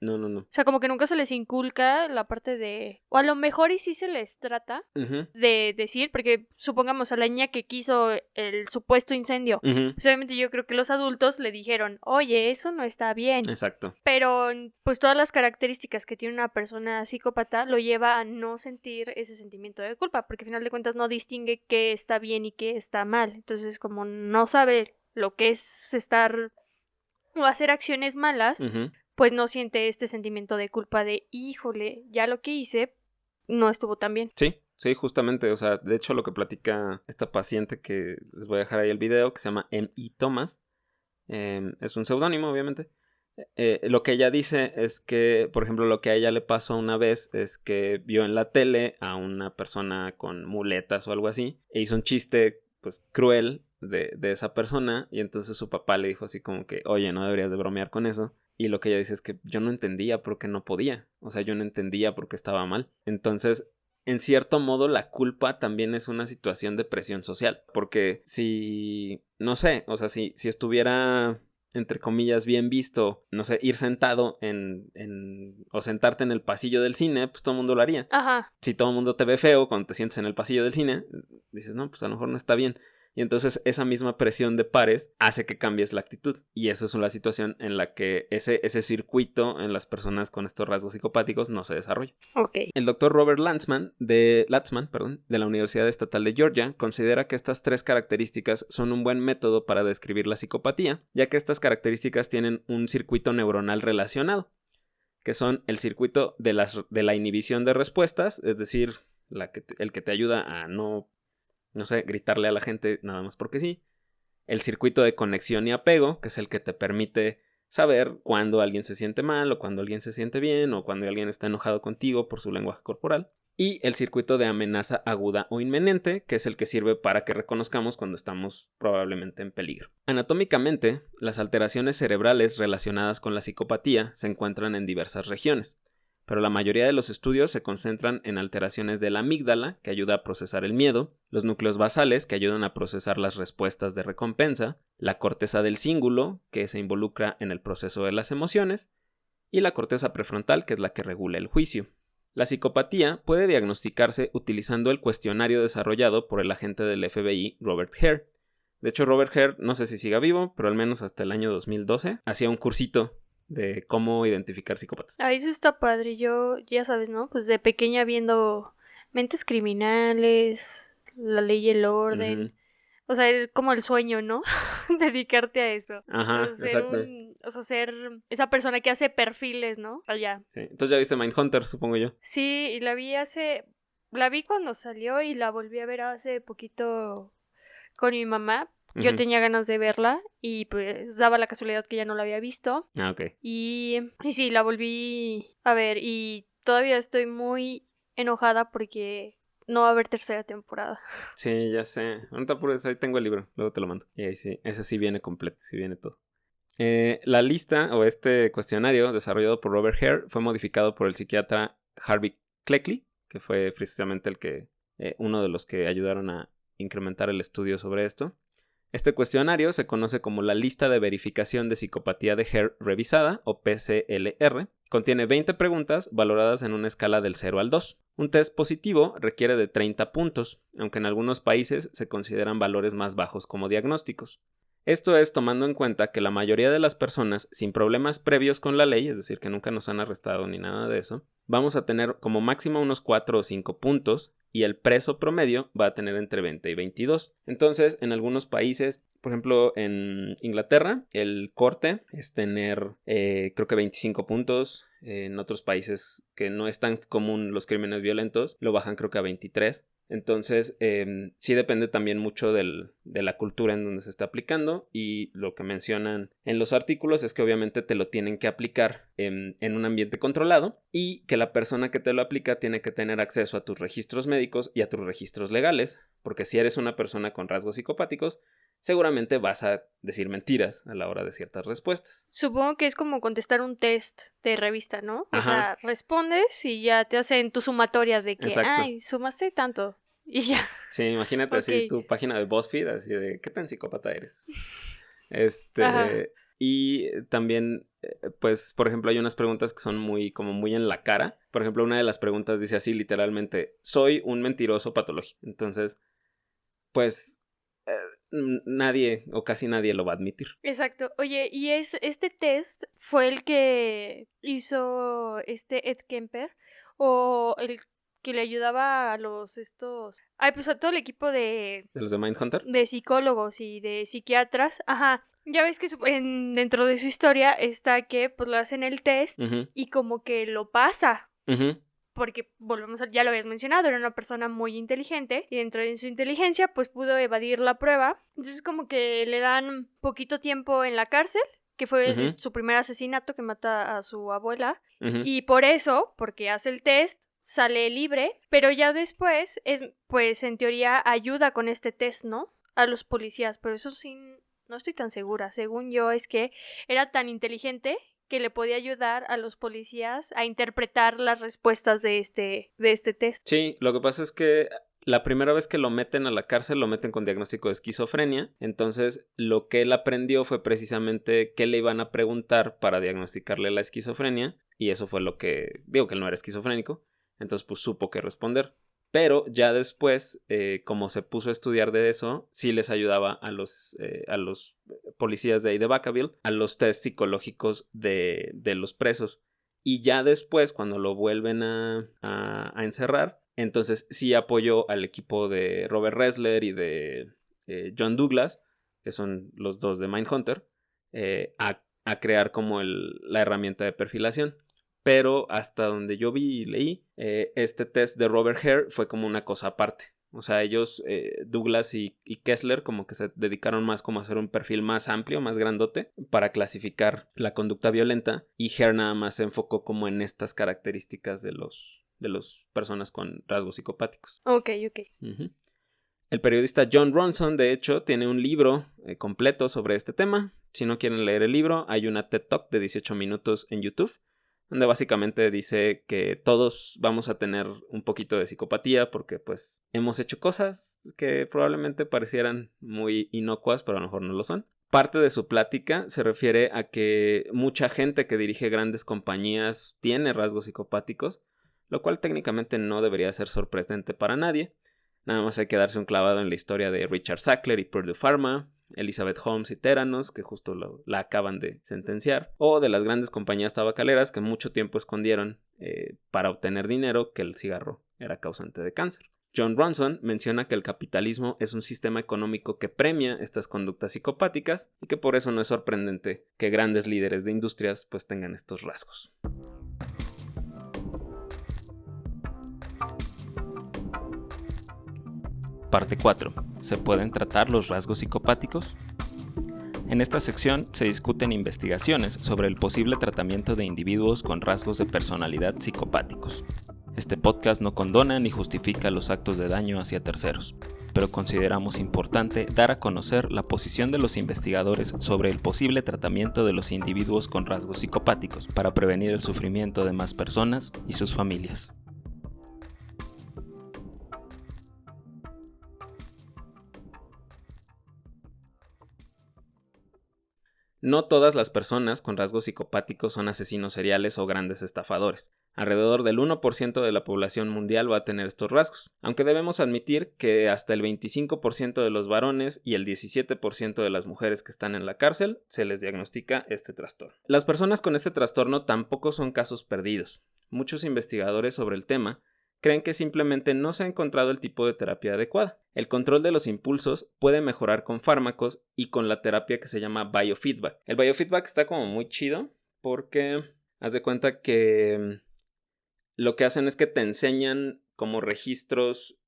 O sea, como que nunca se les inculca la parte de... O a lo mejor y sí se les trata de decir, porque supongamos a la niña que quiso el supuesto incendio. Pues obviamente yo creo que los adultos le dijeron, oye, eso no está bien. Exacto. Pero pues todas las características que tiene una persona psicópata lo lleva a no sentir ese sentimiento de culpa, porque al final de cuentas no distingue qué está bien y qué está mal. Entonces, como no sabe lo que es estar o hacer acciones malas, pues no siente este sentimiento de culpa de, híjole, ya lo que hice no estuvo tan bien. Sí, justamente, o sea, de hecho lo que platica esta paciente, que les voy a dejar ahí el video, que se llama M.E. Thomas, es un seudónimo, obviamente. Lo que ella dice es que, por ejemplo, lo que a ella le pasó una vez es que vio en la tele a una persona con muletas o algo así, e hizo un chiste, pues, cruel de esa persona, y entonces su papá le dijo así como que, oye, no deberías de bromear con eso. Y lo que ella dice es que yo no entendía por qué no podía, o sea, yo no entendía por qué estaba mal. Entonces, en cierto modo la culpa también es una situación de presión social. Porque si, no sé, o sea, si estuviera, entre comillas, bien visto, no sé, ir sentado o sentarte en el pasillo del cine, pues todo el mundo lo haría. Ajá. Si todo el mundo te ve feo cuando te sientes en el pasillo del cine, dices, no, pues a lo mejor no está bien. Y entonces esa misma presión de pares hace que cambies la actitud. Y eso es una situación en la que ese circuito en las personas con estos rasgos psicopáticos no se desarrolla. Ok. El doctor Robert Latzman de la Universidad Estatal de Georgia considera que estas 3 características son un buen método para describir la psicopatía, ya que estas características tienen un circuito neuronal relacionado, que son el circuito de la inhibición de respuestas, es decir, el que te ayuda a no sé, gritarle a la gente nada más porque sí. El circuito de conexión y apego, que es el que te permite saber cuándo alguien se siente mal o cuándo alguien se siente bien o cuando alguien está enojado contigo por su lenguaje corporal. Y el circuito de amenaza aguda o inminente, que es el que sirve para que reconozcamos cuando estamos probablemente en peligro. Anatómicamente, las alteraciones cerebrales relacionadas con la psicopatía se encuentran en diversas regiones, pero la mayoría de los estudios se concentran en alteraciones de la amígdala, que ayuda a procesar el miedo, los núcleos basales, que ayudan a procesar las respuestas de recompensa, la corteza del cíngulo, que se involucra en el proceso de las emociones, y la corteza prefrontal, que es la que regula el juicio. La psicopatía puede diagnosticarse utilizando el cuestionario desarrollado por el agente del FBI, Robert Hare. De hecho, Robert Hare, no sé si siga vivo, pero al menos hasta el año 2012, hacía un cursito de cómo identificar psicópatas. Ah, eso está padre. Yo, ya sabes, ¿no? Pues de pequeña viendo Mentes Criminales, La Ley y el Orden. Ujú. O sea, es como el sueño, ¿no? Dedicarte a eso. Ajá, O sea, ser exacto. ser esa persona que hace perfiles, ¿no? Allá. Sí. Entonces ya viste Mindhunter, supongo yo. Sí, y la vi cuando salió y la volví a ver hace poquito con mi mamá. Yo Ujú. tenía ganas de verla y pues daba la casualidad que ya no la había visto. Ah, ok. Y sí, la volví a ver y todavía estoy muy enojada porque no va a haber tercera temporada. Sí, ya sé. Ahorita por eso ahí tengo el libro, luego te lo mando. Y ahí sí, ese sí viene completo, sí viene todo. La lista o este cuestionario desarrollado por Robert Hare fue modificado por el psiquiatra Harvey Cleckley, que fue precisamente uno de los que ayudaron a incrementar el estudio sobre esto. Este cuestionario se conoce como la Lista de Verificación de Psicopatía de Hare Revisada, o PCLR. Contiene 20 preguntas valoradas en una escala del 0 al 2. Un test positivo requiere de 30 puntos, aunque en algunos países se consideran valores más bajos como diagnósticos. Esto es tomando en cuenta que la mayoría de las personas sin problemas previos con la ley, es decir, que nunca nos han arrestado ni nada de eso, vamos a tener como máximo unos 4 o 5 puntos y el preso promedio va a tener entre 20 y 22. Entonces, en algunos países, por ejemplo, en Inglaterra, el corte es tener creo que 25 puntos. En otros países que no es tan común los crímenes violentos, lo bajan creo que a 23. Entonces, sí depende también mucho de la cultura en donde se está aplicando, y lo que mencionan en los artículos es que obviamente te lo tienen que aplicar en un ambiente controlado y que la persona que te lo aplica tiene que tener acceso a tus registros médicos y a tus registros legales, porque si eres una persona con rasgos psicopáticos, seguramente vas a decir mentiras a la hora de ciertas respuestas. Supongo que es como contestar un test de revista, ¿no? O Ajá, sea, respondes y ya te hacen tu sumatoria de que, exacto. ay, sumaste tanto. Y ya, Sí, imagínate ok. así tu página de BuzzFeed, así de ¿qué tan psicópata eres? Ajá. Y también, pues, por ejemplo, hay unas preguntas que son como muy en la cara. Por ejemplo, una de las preguntas dice así literalmente: soy un mentiroso patológico. Entonces, pues, nadie o casi nadie lo va a admitir. Exacto. Oye, ¿y este test fue el que hizo Ed Kemper o el que le ayudaba a ay, pues a todo el equipo ¿De los de Mindhunter? de psicólogos y de psiquiatras? Ajá. Ya ves que dentro de su historia está que pues le hacen el test Ujú, y como que lo pasa. ujú, Porque ya lo habías mencionado, era una persona muy inteligente y dentro de su inteligencia pues pudo evadir la prueba. Entonces como que le dan poquito tiempo en la cárcel, que fue ujú, su primer asesinato, que mata a su abuela, ujú. y por eso, porque hace el test, sale libre, pero ya después pues en teoría ayuda con este test, ¿no? A los policías, pero eso sí no estoy tan segura. Según yo es que era tan inteligente que le podía ayudar a los policías a interpretar las respuestas de este test. Sí, lo que pasa es que la primera vez que lo meten a la cárcel lo meten con diagnóstico de esquizofrenia, entonces lo que él aprendió fue precisamente qué le iban a preguntar para diagnosticarle la esquizofrenia, y eso fue lo que, digo que él no era esquizofrénico, entonces pues supo qué responder. Pero ya después, como se puso a estudiar de eso, sí les ayudaba a los policías de ahí de Vacaville a los test psicológicos de los presos. Y ya después, cuando lo vuelven a encerrar, entonces sí apoyó al equipo de Robert Ressler y de John Douglas, que son los dos de Mindhunter, a crear como la herramienta de perfilación. Pero hasta donde yo vi y leí, este test de Robert Hare fue como una cosa aparte. O sea, ellos, Douglas y Kessler, como que se dedicaron más como a hacer un perfil más amplio, más grandote, para clasificar la conducta violenta. Y Hare nada más se enfocó como en estas características de los personas con rasgos psicopáticos. Ok. Uh-huh. El periodista John Ronson, de hecho, tiene un libro completo sobre este tema. Si no quieren leer el libro, hay una TED Talk de 18 minutos en YouTube, donde básicamente dice que todos vamos a tener un poquito de psicopatía porque pues hemos hecho cosas que probablemente parecieran muy inocuas, pero a lo mejor no lo son. Parte de su plática se refiere a que mucha gente que dirige grandes compañías tiene rasgos psicopáticos, lo cual técnicamente no debería ser sorprendente para nadie. Nada más hay que darse un clavado en la historia de Richard Sackler y Purdue Pharma, Elizabeth Holmes y Theranos, que justo la acaban de sentenciar, o de las grandes compañías tabacaleras que mucho tiempo escondieron para obtener dinero que el cigarro era causante de cáncer. John Ronson menciona que el capitalismo es un sistema económico que premia estas conductas psicopáticas y que por eso no es sorprendente que grandes líderes de industrias pues tengan estos rasgos. Parte 4. ¿Se pueden tratar los rasgos psicopáticos? En esta sección se discuten investigaciones sobre el posible tratamiento de individuos con rasgos de personalidad psicopáticos. Este podcast no condona ni justifica los actos de daño hacia terceros, pero consideramos importante dar a conocer la posición de los investigadores sobre el posible tratamiento de los individuos con rasgos psicopáticos para prevenir el sufrimiento de más personas y sus familias. No todas las personas con rasgos psicopáticos son asesinos seriales o grandes estafadores. Alrededor del 1% de la población mundial va a tener estos rasgos, aunque debemos admitir que hasta el 25% de los varones y el 17% de las mujeres que están en la cárcel se les diagnostica este trastorno. Las personas con este trastorno tampoco son casos perdidos. Muchos investigadores sobre el tema creen que simplemente no se ha encontrado el tipo de terapia adecuada. El control de los impulsos puede mejorar con fármacos y con la terapia que se llama biofeedback. El biofeedback está como muy chido porque haz de cuenta que lo que hacen es que te enseñan como registros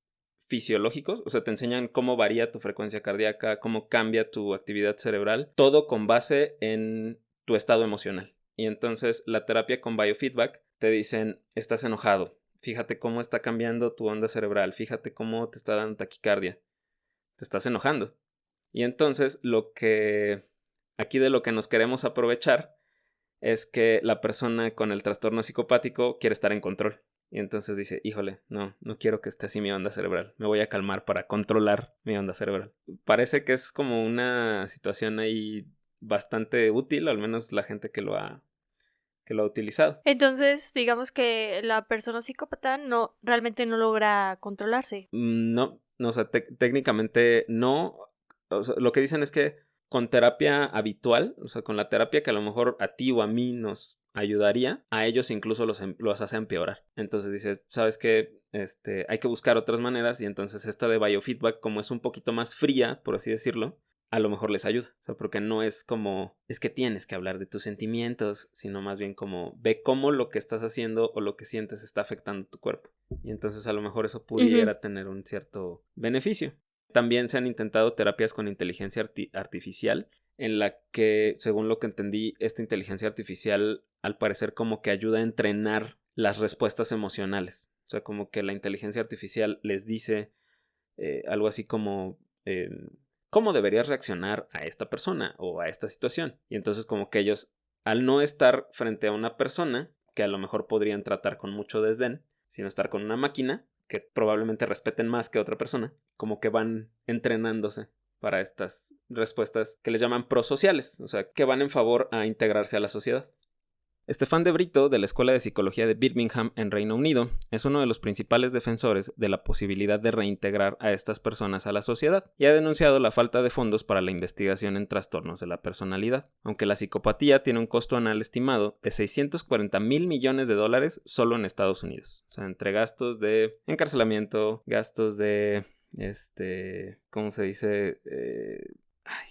fisiológicos, o sea, te enseñan cómo varía tu frecuencia cardíaca, cómo cambia tu actividad cerebral, todo con base en tu estado emocional. Y entonces la terapia con biofeedback te dicen, estás enojado, fíjate cómo está cambiando tu onda cerebral, fíjate cómo te está dando taquicardia, te estás enojando. Y entonces aquí de lo que nos queremos aprovechar es que la persona con el trastorno psicopático quiere estar en control. Y entonces dice, híjole, no quiero que esté así mi onda cerebral. Me voy a calmar para controlar mi onda cerebral. Parece que es como una situación ahí bastante útil, al menos la gente que lo ha utilizado. Entonces, digamos que la persona psicópata realmente no logra controlarse. No, o sea, técnicamente no. O sea, lo que dicen es que con terapia habitual, o sea, con la terapia que a lo mejor a ti o a mí nos ayudaría, a ellos incluso los hace empeorar. Entonces dices, ¿sabes qué? Hay que buscar otras maneras, y entonces esta de biofeedback, como es un poquito más fría, por así decirlo, a lo mejor les ayuda. O sea, porque no es como, es que tienes que hablar de tus sentimientos, sino más bien como, ve cómo lo que estás haciendo o lo que sientes está afectando tu cuerpo. Y entonces a lo mejor eso pudiera tener un cierto beneficio. También se han intentado terapias con inteligencia artificial, en la que, según lo que entendí, esta inteligencia artificial al parecer como que ayuda a entrenar las respuestas emocionales. O sea, como que la inteligencia artificial les dice algo así como cómo deberías reaccionar a esta persona o a esta situación. Y entonces como que ellos al no estar frente a una persona que a lo mejor podrían tratar con mucho desdén, sino estar con una máquina que probablemente respeten más que otra persona, como que van entrenándose para estas respuestas que les llaman prosociales, o sea, que van en favor a integrarse a la sociedad. Stéphane de Brito, de la Escuela de Psicología de Birmingham en Reino Unido, es uno de los principales defensores de la posibilidad de reintegrar a estas personas a la sociedad y ha denunciado la falta de fondos para la investigación en trastornos de la personalidad, aunque la psicopatía tiene un costo anual estimado de $640,000 millones solo en Estados Unidos. O sea, entre gastos de encarcelamiento, gastos de... ¿cómo se dice?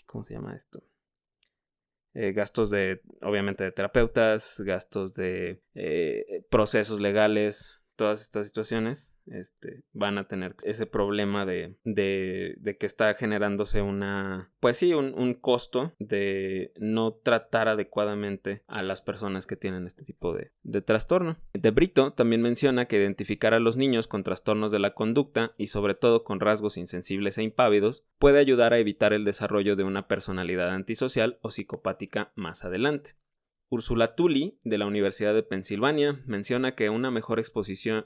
¿Cómo se llama esto? Gastos de, obviamente, de terapeutas, gastos de procesos legales, todas estas situaciones van a tener ese problema de que está generándose un costo de no tratar adecuadamente a las personas que tienen este tipo de trastorno. De Brito también menciona que identificar a los niños con trastornos de la conducta y sobre todo con rasgos insensibles e impávidos puede ayudar a evitar el desarrollo de una personalidad antisocial o psicopática más adelante. Ursula Tully, de la Universidad de Pensilvania, menciona que una menor exposición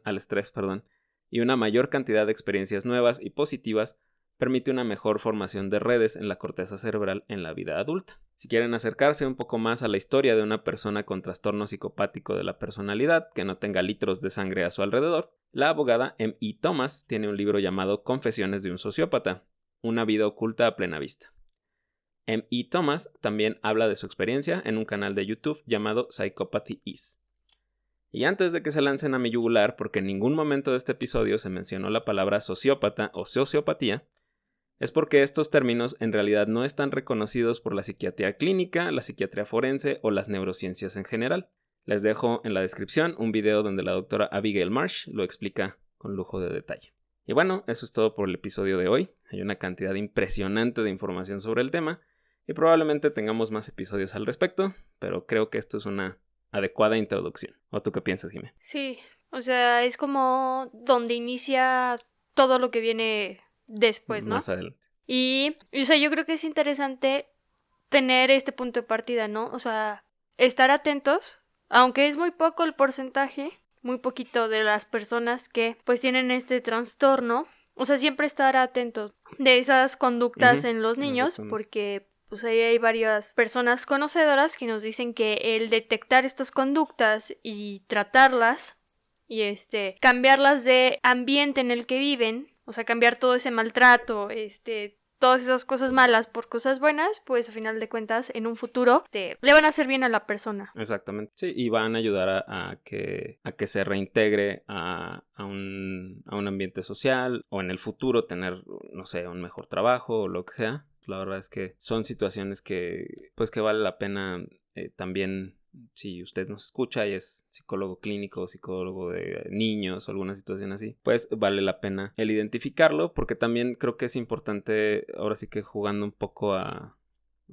al estrés, y una mayor cantidad de experiencias nuevas y positivas permite una mejor formación de redes en la corteza cerebral en la vida adulta. Si quieren acercarse un poco más a la historia de una persona con trastorno psicopático de la personalidad que no tenga litros de sangre a su alrededor, la abogada M.E. Thomas tiene un libro llamado Confesiones de un sociópata, una vida oculta a plena vista. M.E. Thomas también habla de su experiencia en un canal de YouTube llamado Psychopathy Is. Y antes de que se lancen a mi yugular, porque en ningún momento de este episodio se mencionó la palabra sociópata o sociopatía, es porque estos términos en realidad no están reconocidos por la psiquiatría clínica, la psiquiatría forense o las neurociencias en general. Les dejo en la descripción un video donde la doctora Abigail Marsh lo explica con lujo de detalle. Y bueno, eso es todo por el episodio de hoy. Hay una cantidad impresionante de información sobre el tema y probablemente tengamos más episodios al respecto, pero creo que esto es una adecuada introducción. ¿O tú qué piensas, Jimé? Sí, o sea, es como donde inicia todo lo que viene después, ¿no? Más adelante. Y, o sea, yo creo que es interesante tener este punto de partida, ¿no? O sea, estar atentos, aunque es muy poco el porcentaje, muy poquito de las personas que pues tienen este trastorno, o sea, siempre estar atentos de esas conductas en los niños, porque pues ahí hay varias personas conocedoras que nos dicen que el detectar estas conductas y tratarlas y cambiarlas de ambiente en el que viven, o sea, cambiar todo ese maltrato, todas esas cosas malas por cosas buenas, pues a final de cuentas en un futuro le van a hacer bien a la persona. Exactamente, sí, y van a ayudar a que se reintegre a un ambiente social o en el futuro tener, no sé, un mejor trabajo o lo que sea. La verdad es que son situaciones que vale la pena también. Si usted nos escucha y es psicólogo clínico, psicólogo de niños o alguna situación así, pues vale la pena el identificarlo, porque también creo que es importante, ahora sí que jugando un poco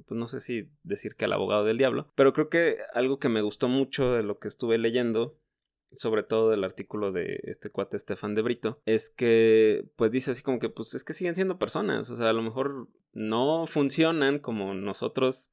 pues no sé si decir que al abogado del diablo, pero creo que algo que me gustó mucho de lo que estuve leyendo, sobre todo del artículo de este cuate Stéphane de Brito, es que pues dice así como que pues es que siguen siendo personas, o sea, a lo mejor no funcionan como nosotros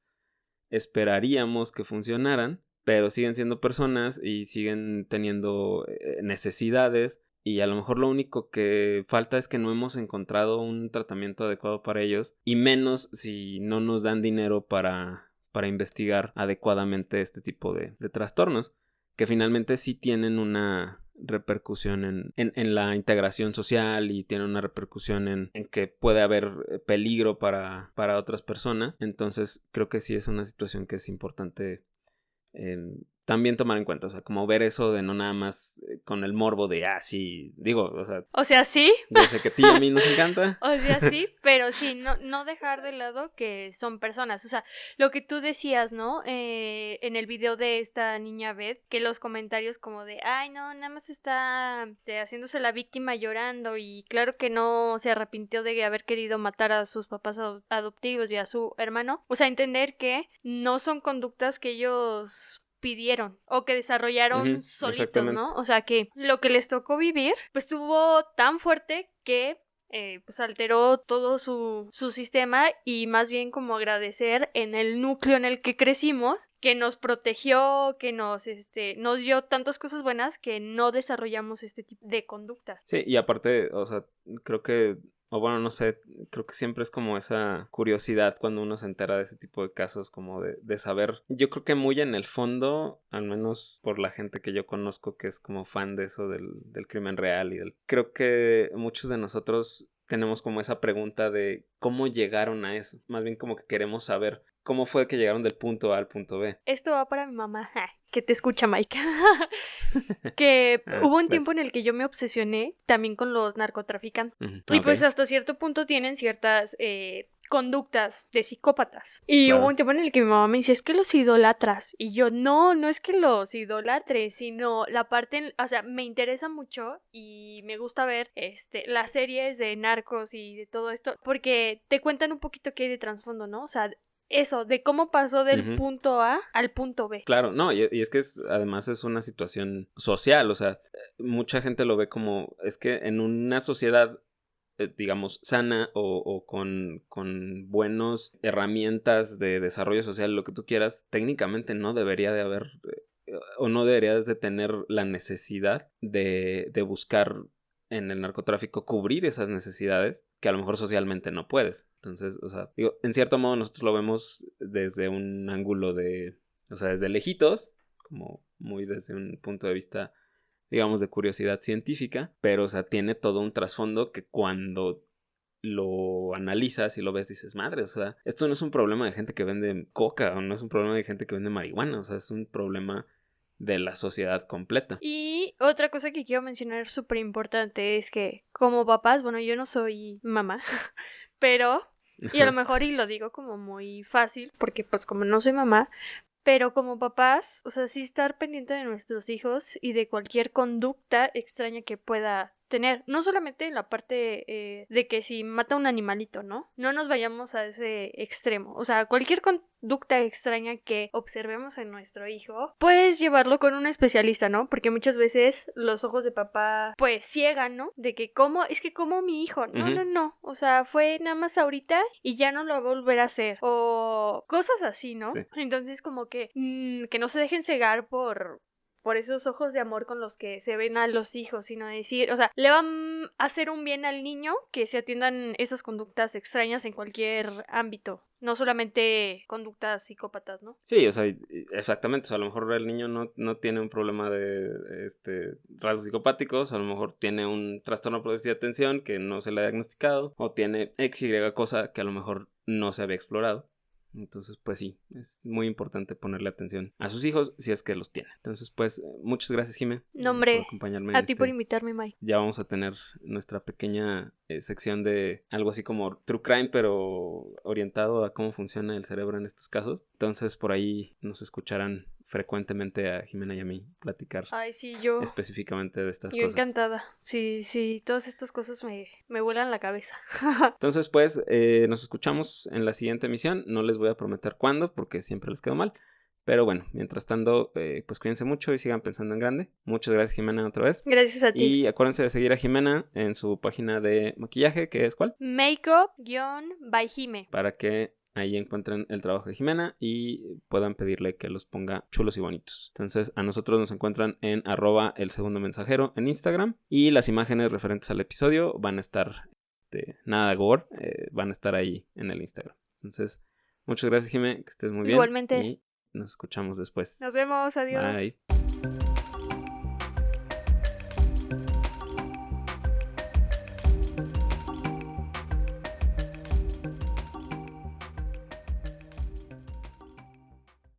esperaríamos que funcionaran, pero siguen siendo personas y siguen teniendo necesidades y a lo mejor lo único que falta es que no hemos encontrado un tratamiento adecuado para ellos y menos si no nos dan dinero para investigar adecuadamente este tipo de trastornos que finalmente sí tienen una repercusión en la integración social y tiene una repercusión en que puede haber peligro para otras personas. Entonces creo que sí es una situación que es importante también tomar en cuenta, o sea, como ver eso de no nada más con el morbo de, sí, digo, o sea, sí. Yo sé que a ti y a mí nos encanta. O sea, sí, pero sí, no dejar de lado que son personas, o sea, lo que tú decías, ¿no? En el video de esta niña Beth, que los comentarios como de, ay, no, nada más está haciéndose la víctima llorando y claro que no se arrepintió de haber querido matar a sus papás adoptivos y a su hermano, o sea, entender que no son conductas que ellos pidieron o que desarrollaron solitos, ¿no? O sea, que lo que les tocó vivir, pues estuvo tan fuerte que pues alteró todo su sistema, y más bien como agradecer en el núcleo en el que crecimos, que nos protegió, que nos dio tantas cosas buenas que no desarrollamos este tipo de conductas. Sí, y aparte, o sea, creo que, o bueno, no sé, creo que siempre es como esa curiosidad cuando uno se entera de ese tipo de casos, como de saber. Yo creo que muy en el fondo, al menos por la gente que yo conozco que es como fan de eso del crimen real creo que muchos de nosotros tenemos como esa pregunta de cómo llegaron a eso. Más bien como que queremos saber cómo fue que llegaron del punto A al punto B. Esto va para mi mamá, que te escucha, Mike. Que hubo un tiempo en el que yo me obsesioné también con los narcotraficantes. Y pues hasta cierto punto tienen ciertas conductas de psicópatas. Y hubo un tiempo en el que mi mamá me dice, es que los idolatras. Y yo, no es que los idolatre, sino la parte, o sea, me interesa mucho y me gusta ver las series de narcos y de todo esto, porque te cuentan un poquito qué hay de trasfondo, ¿no? O sea, eso, de cómo pasó del punto A al punto B. Claro, no, y es que además es una situación social, o sea, mucha gente lo ve como, es que en una sociedad, digamos, sana o con buenas herramientas de desarrollo social, lo que tú quieras, técnicamente no debería de haber, o no deberías de tener la necesidad de buscar en el narcotráfico cubrir esas necesidades que a lo mejor socialmente no puedes. Entonces, o sea, digo, en cierto modo nosotros lo vemos desde un ángulo o sea, desde lejitos, como muy desde un punto de vista, digamos, de curiosidad científica, pero, o sea, tiene todo un trasfondo que cuando lo analizas y lo ves, dices, madre, o sea, esto no es un problema de gente que vende coca, o no es un problema de gente que vende marihuana, o sea, es un problema de la sociedad completa. Y otra cosa que quiero mencionar súper importante es que como papás, bueno, yo no soy mamá, pero, y a lo mejor y lo digo como muy fácil, porque pues como no soy mamá, pero como papás, o sea, sí estar pendiente de nuestros hijos y de cualquier conducta extraña que pueda tener. No solamente en la parte de que si mata un animalito, ¿no? No nos vayamos a ese extremo. O sea, cualquier conducta extraña que observemos en nuestro hijo, puedes llevarlo con un especialista, ¿no? Porque muchas veces los ojos de papá, pues, ciegan, ¿no? De que como mi hijo. No. O sea, fue nada más ahorita y ya no lo va a volver a hacer. O cosas así, ¿no? Sí. Entonces, como que no se dejen cegar por esos ojos de amor con los que se ven a los hijos, sino decir, o sea, le van a hacer un bien al niño que se atiendan esas conductas extrañas en cualquier ámbito, no solamente conductas psicópatas, ¿no? Sí, o sea, exactamente, o sea, a lo mejor el niño no tiene un problema de rasgos psicopáticos, a lo mejor tiene un trastorno por déficit de atención que no se le ha diagnosticado, o tiene XY cosa que a lo mejor no se había explorado. Entonces, pues sí, es muy importante ponerle atención a sus hijos si es que los tiene. Entonces, pues, muchas gracias, Jime, No, hombre, por acompañarme. a ti por invitarme, Mike. Ya vamos a tener nuestra pequeña sección de algo así como True Crime, pero orientado a cómo funciona el cerebro en estos casos. Entonces, por ahí nos escucharán frecuentemente a Jimena y a mí platicar. Ay, sí, yo específicamente de estas yo cosas. encantada. Sí, todas estas cosas me vuelan la cabeza. Entonces, pues, nos escuchamos en la siguiente emisión. No les voy a prometer cuándo, porque siempre les quedo mal. Pero bueno, mientras tanto, pues cuídense mucho y sigan pensando en grande. Muchas gracias, Jimena, otra vez. Gracias a ti. Y acuérdense de seguir a Jimena en su página de maquillaje, que es ¿cuál? Makeup-by Jime. Para que ahí encuentren el trabajo de Jimena y puedan pedirle que los ponga chulos y bonitos. Entonces, a nosotros nos encuentran en @elsegundomensajero en Instagram. Y las imágenes referentes al episodio van a estar, nada gore, van a estar ahí en el Instagram. Entonces, muchas gracias, Jime, que estés muy bien. Igualmente. Y nos escuchamos después. Nos vemos, adiós. Bye.